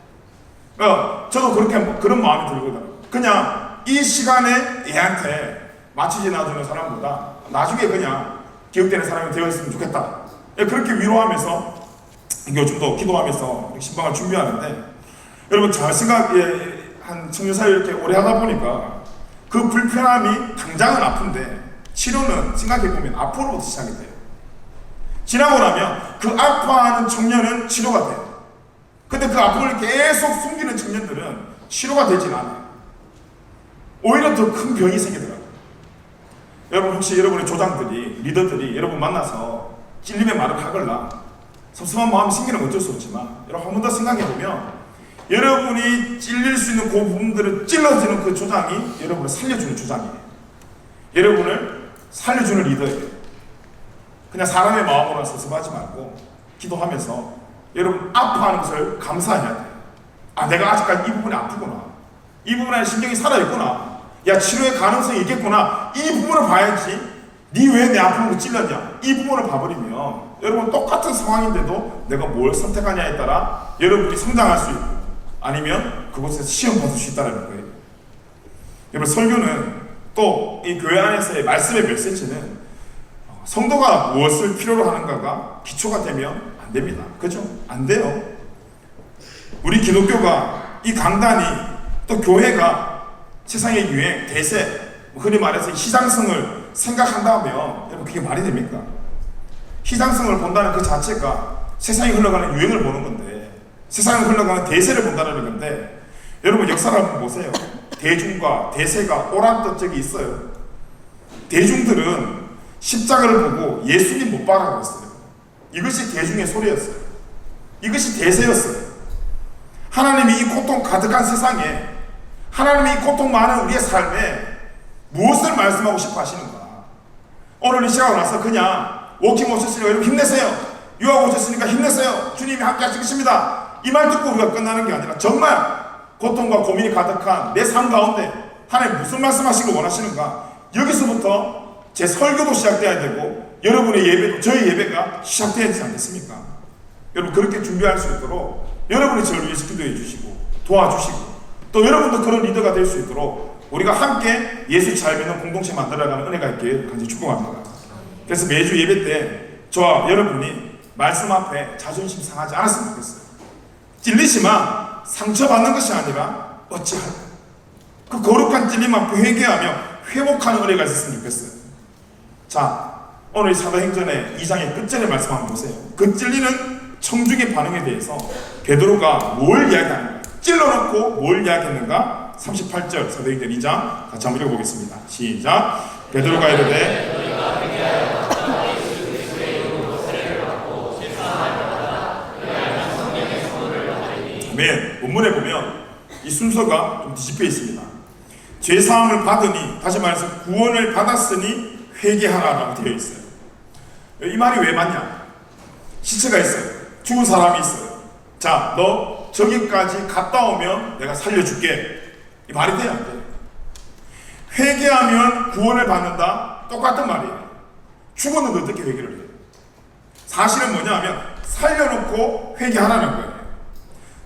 저도 그렇게 그런 마음이 들거든요. 그냥 이 시간에 얘한테 마치지 놔주는 사람보다 나중에 그냥 기억되는 사람이 되었으면 좋겠다. 그렇게 위로하면서 요즘도 기도하면서 신방을 준비하는데, 여러분 잘 한 청년사회 이렇게 오래 하다 보니까 그 불편함이 당장은 아픈데 치료는 생각해보면 앞으로부터 시작이 돼요. 지나고 나면 그 아파하는 청년은 치료가 돼요. 근데 그 아픔을 계속 숨기는 청년들은 치료가 되진 않아요. 오히려 더 큰 병이 생기더라고요. 여러분 혹시 여러분의 조장들이, 리더들이 여러분 만나서 찔림의 말을 하거나 섭섭한 마음이 생기는 건 어쩔 수 없지만, 여러분 한 번 더 생각해보면 여러분이 찔릴 수 있는 그 부분들을 찔러주는 그 조장이 여러분을 살려주는 조장이에요. 여러분을 살려주는 리더예요. 그냥 사람의 마음으로 섭섭하지 말고 기도하면서 여러분 아파하는 것을 감사해야 돼요. 내가 아직까지 이 부분이 아프구나. 이 부분에 신경이 살아있구나. 야, 치료의 가능성이 있겠구나. 이 부분을 봐야지. 니 왜 내 아픔으로 찔렀냐. 이 부분을 봐버리면 여러분 똑같은 상황인데도 내가 뭘 선택하냐에 따라 여러분이 성장할 수 있고 아니면 그곳에서 시험 받을 수 있다는 거예요. 여러분 설교는 또 이 교회 안에서의 말씀의 메시지는 성도가 무엇을 필요로 하는가가 기초가 되면 안 됩니다. 그죠? 안 돼요. 우리 기독교가, 이 강단이, 또 교회가 세상의 유행, 대세, 흔히 말해서 시장성을 생각한다면 여러분 그게 말이 됩니까? 시장성을 본다는 그 자체가 세상에 흘러가는 유행을 보는 건데, 세상에 흘러가는 대세를 본다는 건데, 여러분 역사를 한번 보세요. 대중과 대세가 오란떡적이 있어요. 대중들은 십자가를 보고 예수님 못 봐라고 했어요. 이것이 대중의 소리였어요. 이것이 대세였어요. 하나님이 이 고통 가득한 세상에, 하나님이 이 고통 많은 우리의 삶에 무엇을 말씀하고 싶어 하시는가? 오늘 이 시간을 와서 그냥 워킹 오셨으니까 여러분 힘내세요. 유학 오셨으니까 힘내세요. 주님이 함께 하실 것입니다. 이 말 듣고 우리가 끝나는 게 아니라 정말 고통과 고민이 가득한 내 삶 가운데 하나님 무슨 말씀하시길 원하시는가? 여기서부터 제 설교도 시작돼야 되고 여러분의 예배도, 저희 예배가 시작돼야 되지 않겠습니까? 여러분 그렇게 준비할 수 있도록 여러분이 저를 위해서 기도해 주시고 도와주시고, 또 여러분도 그런 리더가 될 수 있도록 우리가 함께 예수 잘 믿는 공동체 만들어가는 은혜가 있기를 간절히 축복합니다. 그래서 매주 예배 때 저와 여러분이 말씀 앞에 자존심 상하지 않았으면 좋겠어요. 찔리지만 상처받는 것이 아니라 어찌할까? 그 거룩한 찔림 앞에 회개하며 회복하는 은혜가 있었으면 좋겠어요. 자, 오늘 이 사도행전의 2장의 끝절의 말씀 한번 보세요. 그 찔리는 청중의 반응에 대해서 베드로가 뭘 이야기하는가? 찔러놓고 뭘 이야기했는가? 38절 사도행전 2장 같이 한번 읽어보겠습니다. 시작. 베드로가 이르되 아멘. 본문에 보면 이 순서가 좀 뒤집혀 있습니다. 죄사함을 받으니, 다시 말해서 구원을 받았으니 회개하라라고 되어 있어요. 이 말이 왜 맞냐? 시체가 있어요. 죽은 사람이 있어요. 자, 너 저기까지 갔다 오면 내가 살려줄게. 이 말이 돼요, 안 돼요? 회개하면 구원을 받는다? 똑같은 말이에요. 죽었는데 어떻게 회개를 해요? 사실은 뭐냐 하면 살려놓고 회개하라는 거예요.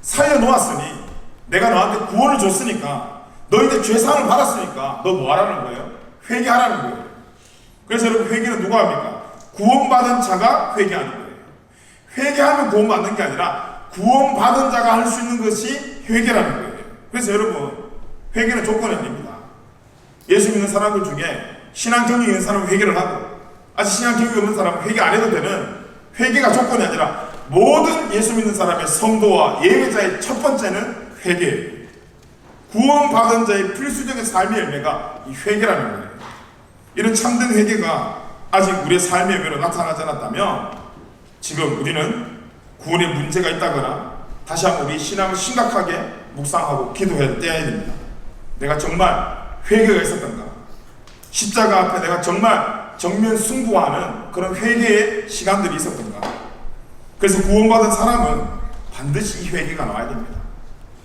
살려놓았으니, 내가 너한테 구원을 줬으니까, 너 이제 죄사함을 받았으니까 너 뭐 하라는 거예요? 회개하라는 거예요. 그래서 여러분 회개는 누가 합니까? 구원받은 자가 회개하는 거예요. 회개하면 구원받는 게 아니라 구원받은 자가 할 수 있는 것이 회개라는 거예요. 그래서 여러분, 회개는 조건이 아닙니다. 예수 믿는 사람들 중에 신앙 경력이 있는 사람은 회개를 하고, 아직 신앙 경력이 없는 사람은 회개 안 해도 되는, 회개가 조건이 아니라 모든 예수 믿는 사람의 성도와 예배자의 첫 번째는 회개예요. 구원받은 자의 필수적인 삶의 열매가 이 회개라는 거예요. 이런 참된 회개가 아직 우리의 삶의 열매로 나타나지 않았다면 지금 우리는 구원에 문제가 있다거나 다시 한번 우리 신앙을 심각하게 묵상하고 기도해야 됩니다. 내가 정말 회개가 있었던가, 십자가 앞에 내가 정말 정면 승부하는 그런 회개의 시간들이 있었던가. 그래서 구원받은 사람은 반드시 이 회개가 나와야 됩니다.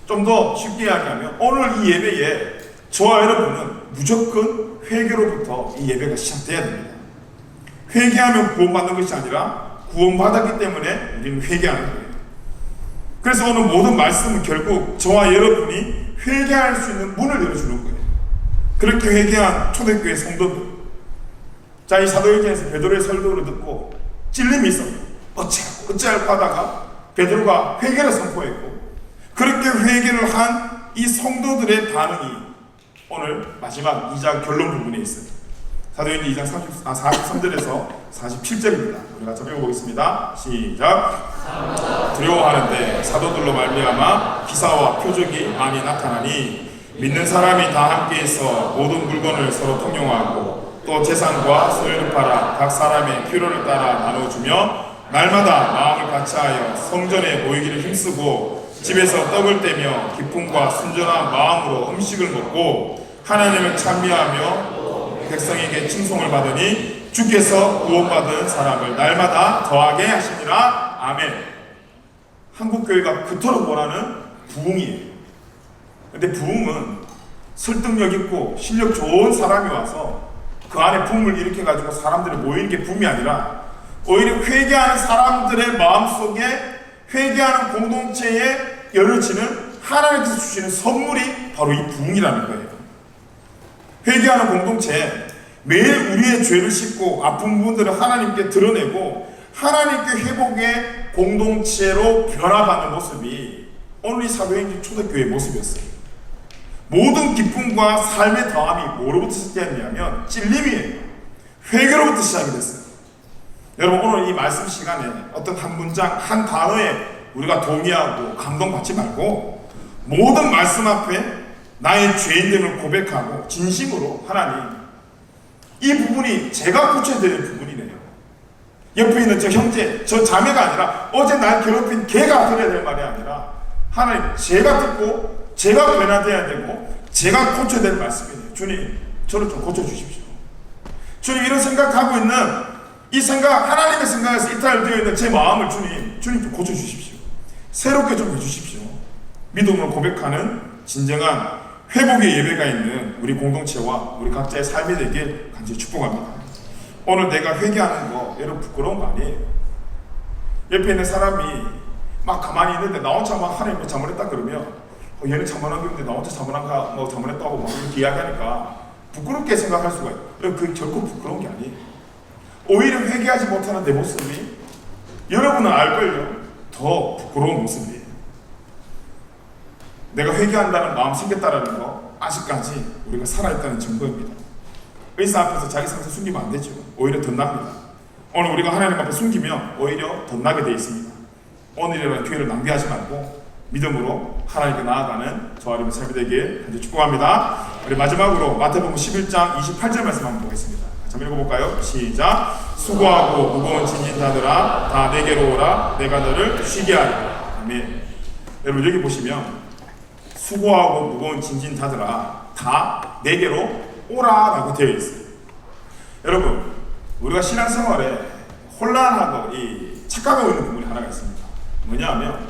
좀 더 쉽게 이야기하면 오늘 이 예배에 저와 여러분은 무조건 회개로부터 이 예배가 시작돼야 됩니다. 회개하면 구원받는 것이 아니라 구원받았기 때문에 우리는 회개하는 거예요. 그래서 오늘 모든 말씀은 결국 저와 여러분이 회개할 수 있는 문을 열어주는 거예요. 그렇게 회개한 초대교회 성도들, 자, 이 사도행전에서 베드로의 설교를 듣고 찔림이 있어요. 어찌할까 하다가 베드로가 회개를 선포했고, 그렇게 회개를 한 이 성도들의 반응이 오늘 마지막 2장 결론 부분에 있어요. 사도행전 2장 43절에서 47절입니다. 우리 같이 읽어보겠습니다. 시작. 두려워하는데 사도들로 말미암아 기사와 표적이 많이 나타나니 믿는 사람이 다 함께해서 모든 물건을 서로 통용하고 또 재산과 소유를 팔아 각 사람의 필요를 따라 나눠주며 날마다 마음을 같이하여 성전에 모이기를 힘쓰고 집에서 떡을 떼며 기쁨과 순전한 마음으로 음식을 먹고 하나님을 찬미하며 백성에게 칭송을 받으니 주께서 구원받은 사람을 날마다 더하게 하시니라. 아멘. 한국교회가 그토록 원하는 부흥이에요. 근데 부흥은 설득력 있고 실력 좋은 사람이 와서 그 안에 붐을 일으켜가지고 사람들이 모이는 게 붐이 아니라 오히려 회개하는 사람들의 마음속에 회개하는 공동체에 열어지는 하나님께서 주시는 선물이 바로 이 부흥이라는 거예요. 회개하는 공동체, 매일 우리의 죄를 씻고 아픈 부분들을 하나님께 드러내고 하나님께 회복의 공동체로 변화받는 모습이 오늘 이 사도행전 초대교회의 모습이었어요. 모든 기쁨과 삶의 더함이 뭐로부터 시작되었냐면 찔림이에요. 회개로부터 시작이 됐어요. 여러분, 오늘 이 말씀 시간에 어떤 한 문장, 한 단어에 우리가 동의하고 감동받지 말고 모든 말씀 앞에 나의 죄인됨을 고백하고 진심으로 하나님, 이 부분이 제가 고쳐야 되는 부분이네요. 옆에 있는 저 형제, 저 자매가 아니라 어제 날 괴롭힌 걔가 들어야 될 말이 아니라 하나님, 제가 듣고 제가 변화돼야 되고 제가 고쳐야 될 말씀이네요. 주님, 저를 좀 고쳐주십시오. 주님, 이런 생각하고 있는 이 생각, 하나님의 생각에서 이탈되어 있는 제 마음을 주님 좀 고쳐주십시오. 새롭게 좀 해주십시오. 믿음으로 고백하는 진정한 회복의 예배가 있는 우리 공동체와 우리 각자의 삶이 되길 간절히 축복합니다. 오늘 내가 회개하는 거 여러분 부끄러운 거 아니에요. 옆에 있는 사람이 막 가만히 있는데 나 혼자 막 하나님 뭐 잘못했다 그러면 얘는 잘못한 게 없는데 나 혼자 잘못한가 뭐 잘못했다고 막 이렇게 이야기하니까 부끄럽게 생각할 수가 있어요. 그 결코 부끄러운 게 아니에요. 오히려 회개하지 못하는 내 모습이 여러분은 알걸요. 더 부끄러운 모습이에요. 내가 회개한다는 마음 생겼다라는 거 아직까지 우리가 살아있다는 증거입니다. 의사 앞에서 자기 상태 숨기면 안 되죠. 오히려 덧납니다. 오늘 우리가 하나님 앞에 숨기면 오히려 덧나게 되어 있습니다. 오늘이라는 기회를 낭비하지 말고 믿음으로 하나님께 나아가는 저와 여러분 삶이 되길 간절히 축복합니다. 우리 마지막으로 마태복음 11장 28절 말씀 한번 보겠습니다. 한번 읽어볼까요? 시작. 수고하고 무거운 짐진 자들아 다 내게로 오라. 내가 너를 쉬게 하리라. 아멘. 여러분, 여기 보시면 수고하고 무거운 짐진 자들아 다 내게로 오라라고 되어 있어요. 여러분, 우리가 신앙생활에 혼란하고 착각하고 있는 부분이 하나가 있습니다. 뭐냐 하면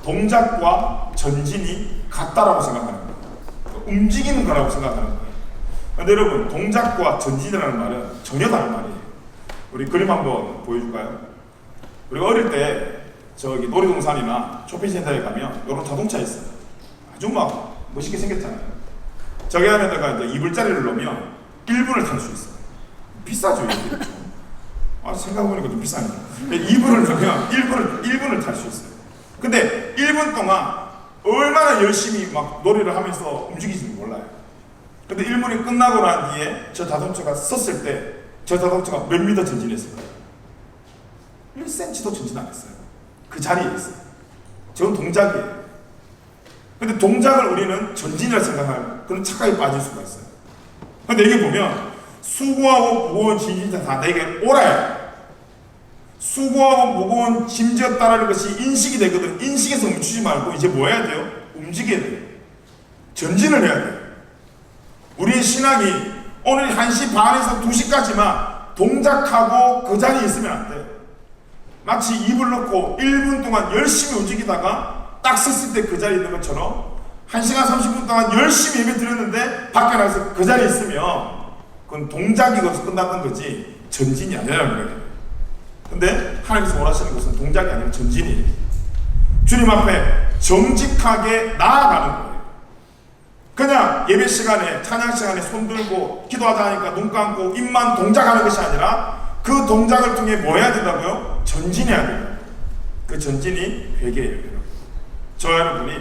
동작과 전진이 같다라고 생각하는 거예요. 움직이는 거라고 생각하는 거예요. 그런데 여러분, 동작과 전진이라는 말은 전혀 다른 말이에요. 우리 그림 한번 보여줄까요? 우리가 어릴 때 저기 놀이동산이나 쇼핑센터에 가면 이런 자동차 있어요. 아주 막 멋있게 생겼잖아요. 저기 안에다가 이제 이불자리를 넣으면 1분을 탈 수 있어요. 비싸죠, 이게 좀. 생각해보니까 좀 비싸네요. 2분을 넣으면 1분을 탈 수 있어요. 근데 1분 동안 얼마나 열심히 막 노래를 하면서 움직이지는 몰라요. 근데 1분이 끝나고 난 뒤에 저 자동차가 섰을 때 저 자동차가 몇 미터 전진했을까요? 1cm도 전진 안 했어요. 그 자리에 있어요. 저건 동작이에요. 근데 동작을 우리는 전진이라 생각할 그런 착각에 빠질 수가 있어요. 근데 여기 보면 수고하고 무거운 짐짓다 다 내게 오라요. 수고하고 무거운 짐지었다라는 것이 인식이 되거든. 인식에서 멈추지 말고 이제 뭐 해야 돼요? 움직여야 돼요. 전진을 해야 돼요. 우리의 신앙이 오늘 1시 반에서 2시까지만 동작하고 그 자리에 있으면 안 돼요. 마치 입을 넣고 1분 동안 열심히 움직이다가 딱 섰을 때 그 자리에 있는 것처럼 1시간 30분 동안 열심히 예배 드렸는데 밖에 나가서 그 자리에 있으면 그건 동작이 거기서 끝났던 거지 전진이 아니라는 거예요. 근데 하나님께서 원하시는 것은 동작이 아니라 전진이에요. 주님 앞에 정직하게 나아가는 거예요. 그냥 예배 시간에 찬양 시간에 손 들고 기도하자 하니까 눈 감고 입만 동작하는 것이 아니라 그 동작을 통해 뭐 해야 된다고요? 전진해야 돼요. 그 전진이 회개예요. 저 여러분이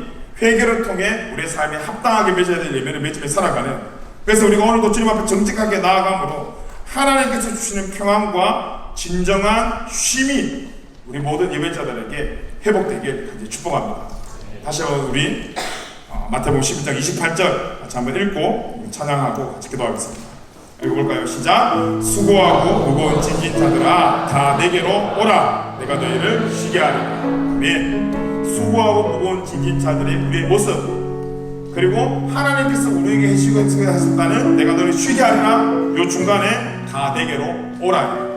회개를 통해 우리의 삶에 합당하게 맺어야 될 예배를 맺으며 살아가는, 그래서 우리가 오늘도 주님 앞에 정직하게 나아감으로 하나님께서 주시는 평안과 진정한 쉼이 우리 모든 예배자들에게 회복되길 축복합니다. 다시 한번 우리 마태복음 11장 28절 같이 한번 읽고 찬양하고 같이 기도하겠습니다. 읽어볼까요? 시작. 수고하고 무거운 짐진 자들아 다 내게로 오라. 내가 너희를 쉬게 하리라. 아멘. 수고하고 무거운 짐진 자들의 우리의 모습, 그리고 하나님께서 우리에게 해주시고 하셨다는 내가 너희를 쉬게 하리라. 요 중간에 다 내게로 오라.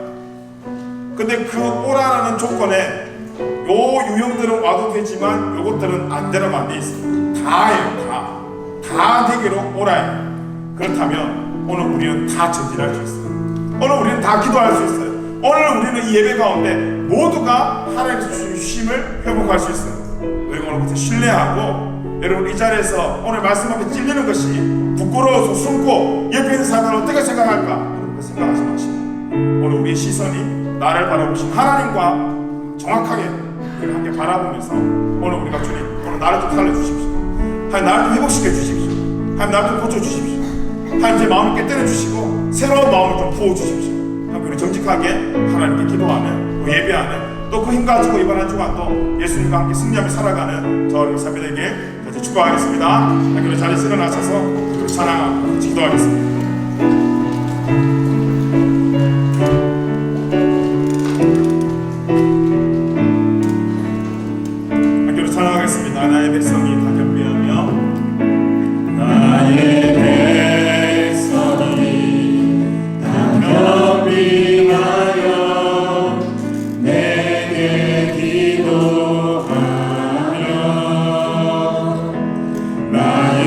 근데 그 오라라는 조건에 요 유형들은 와도 되지만 요것들은 안 되라고 안 돼 있습니다. 다예요. 다 내게로 오라요. 그렇다면 오늘 우리는 다 전진할 수 있어요. 오늘 우리는 다 기도할 수 있어요. 오늘 우리는 이 예배 가운데 모두가 하나님께서 주신 쉼을 회복할 수 있어요. 우리가 오늘부터 신뢰하고, 여러분 이 자리에서 오늘 말씀 앞에 찔리는 것이 부끄러워서 숨고 옆에 있는 사람을 어떻게 생각할까, 여러분 생각하지 마시고 오늘 우리의 시선이 나를 바라보신 하나님과 정확하게 우리를 함께 바라보면서 오늘 우리가 주님 오늘 나를 좀 살려주십시오. 하나님 나를 좀 회복시켜 주십시오. 하나님 나를 좀 고쳐주십시오. 하나님 제 마음을 깨뜨려 주시고 새로운 마음을 좀 부어주십시오. 하나님 우리 정직하게 하나님께 기도하는, 또 예배하는, 또 그 힘 가지고 이번 한 주간도 예수님과 함께 승리하며 살아가는 저를 삶이 되게 같이 축복하겠습니다. 하나님 자리에서 일어나셔서 찬양하고 기도하겠습니다. 찬양하겠습니다. 나의 백성이 다 겸비하며, 나의 백성이 다 겸비하여 내게 기도하며 나의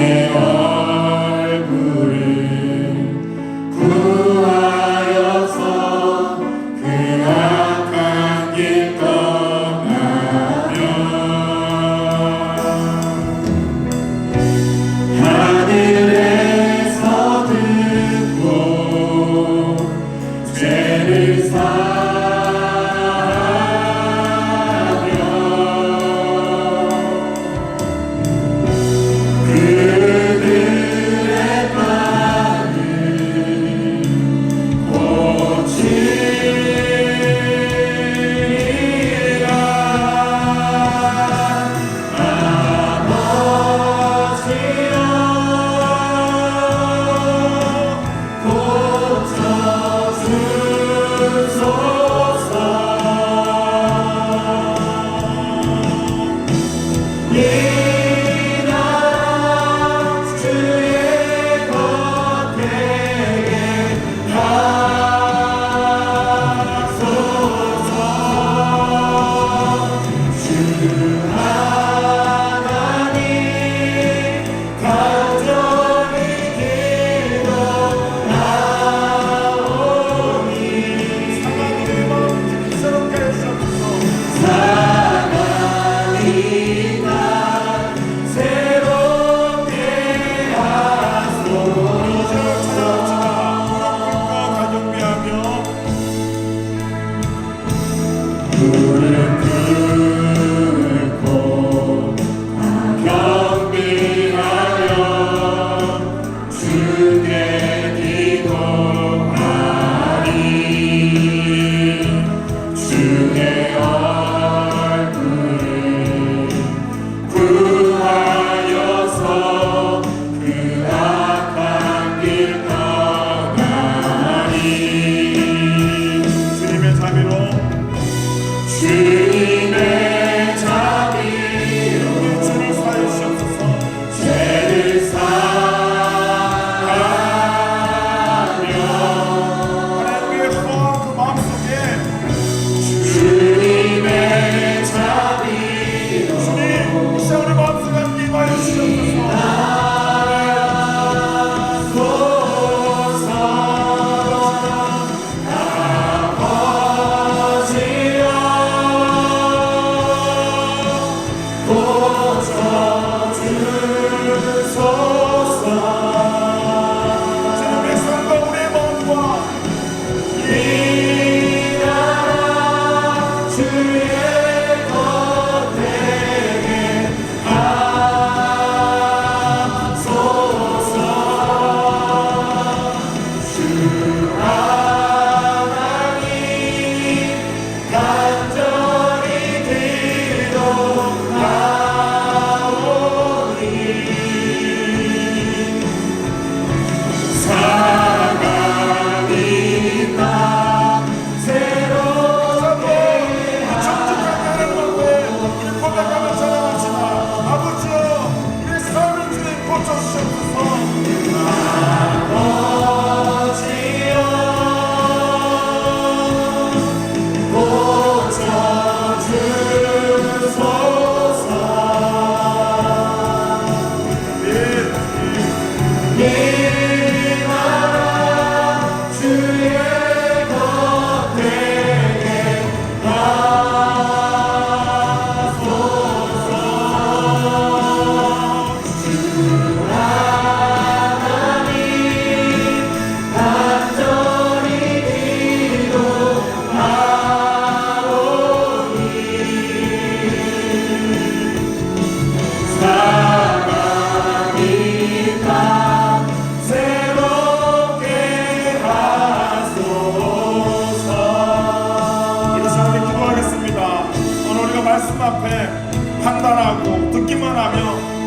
얼굴을 구하여서 그 악한 길 떠나며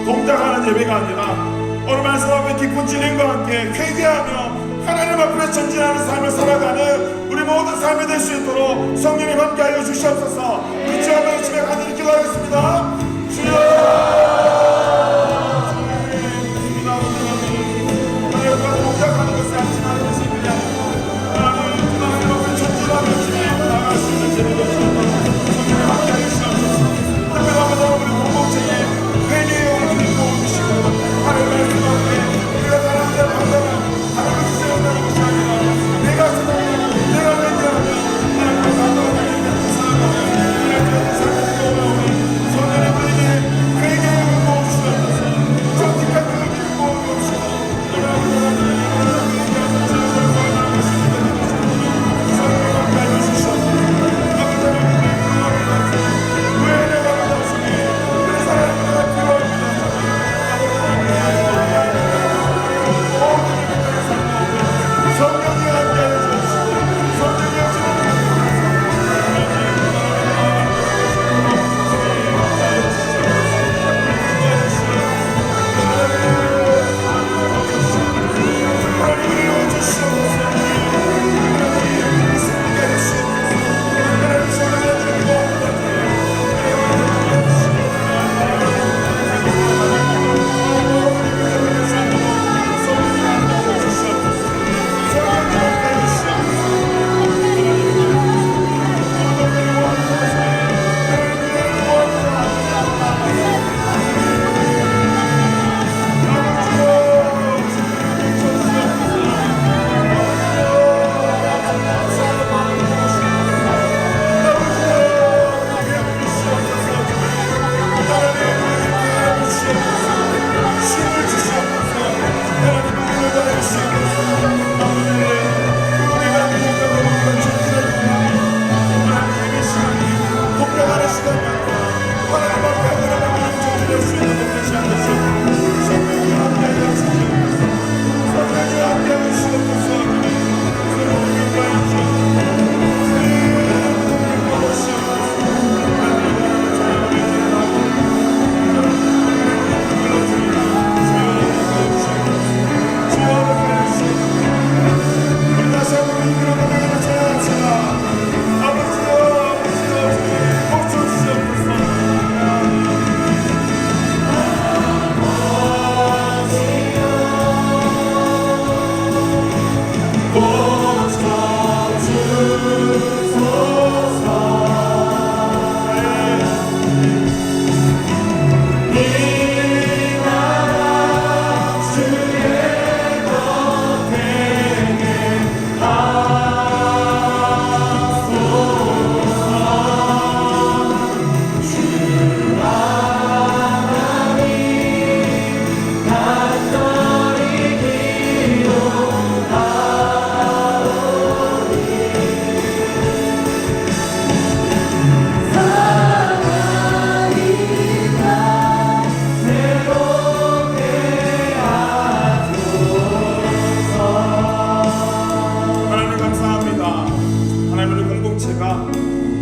동작하는 예배가 아니라 오늘 말씀 앞에 기쁜 진림과 함께 회개하며 하나님 앞에 전진하는 삶을 살아가는 우리 모든 삶이 될 수 있도록 성령님 함께하여 주시옵소서. 그치 한번 집에 가는 기도하겠습니다. 주여 동작하는 것이 아니지만 그냥 하나님 앞에 전진하며 주님 나갈 수 있는 제를 주시옵소서. 성령님 함께하여 주시옵소서. 특별하게 우리 공동체에 회개의 영을 부어주시고 하나님 말씀 앞에 우리가 사람들 방향을 하나님을 세운다는 것이 아니라 내가 세상에 내가 회개하며 하나님을 감동하는 살아가며 내가 그런 삶을 살아오니 성령님 우리에게 회개의 영을 부어주시옵소서. 정직한 영을 부어주시고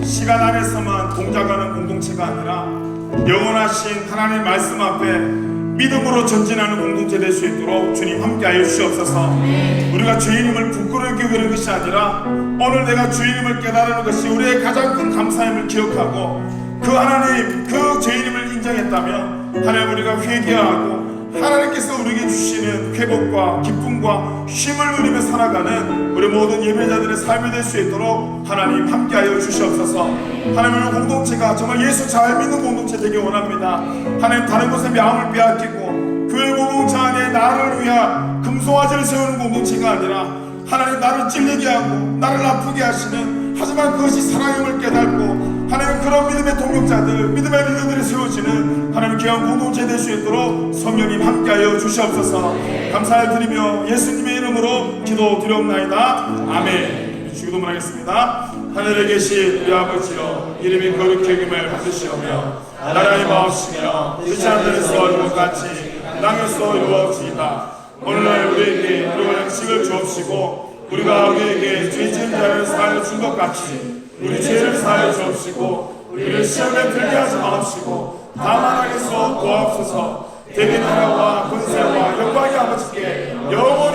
시간 안에서만 동작하는 공동체가 아니라 영원하신 하나님의 말씀 앞에 믿음으로 전진하는 공동체 될 수 있도록 주님 함께하여 주시옵소서. 우리가 주님을 부끄럽게 여기는 것이 아니라 오늘 내가 주님을 깨달은 것이 우리의 가장 큰 감사함을 기억하고 그 하나님 그 죄인임을 인정했다면 하나님 우리가 회개하고 하나님께서 우리에게 주시는 회복과 기쁨과 쉼을 누리며 살아가는 우리 모든 예배자들의 삶이 될 수 있도록 하나님 함께하여 주시옵소서. 하나님의 공동체가 정말 예수 잘 믿는 공동체 되길 원합니다. 하나님 다른 곳에 마음을 빼앗기고 교회 공동체 안에 나를 위한 금송아지를 세우는 공동체가 아니라 하나님 나를 찔리게 하고 나를 아프게 하시는 하지만 그것이 사랑임을 깨닫고 하나님 그런 믿음의 동역자들 믿음의 리더들이 세워지는 하나님 귀한 공동체 될 수 있도록 성령님 함께하여 주시옵소서. 감사를 드리며 예수님의 이름으로 기도드리옵나이다. 아멘. 주기도문 하겠습니다. 하늘에 계신 우리 아버지여 이름이 거룩히 여김을 받으시오며 나라의 마옵시며 뜻이 하늘에서 이룬 것 같이 땅에서 이루어지이다. 오늘날 우리에게 우리의 양식을 주옵시고 우리가 우리에게 죄 지은 자를 사하여 준 것 같이 우리 죄를 사하여 주옵시고 우리를 시험에 들게 하지 마옵시고 다만 악에서 도와옵소서. 대리 나라와 권세와 영광이 아버지께 영원히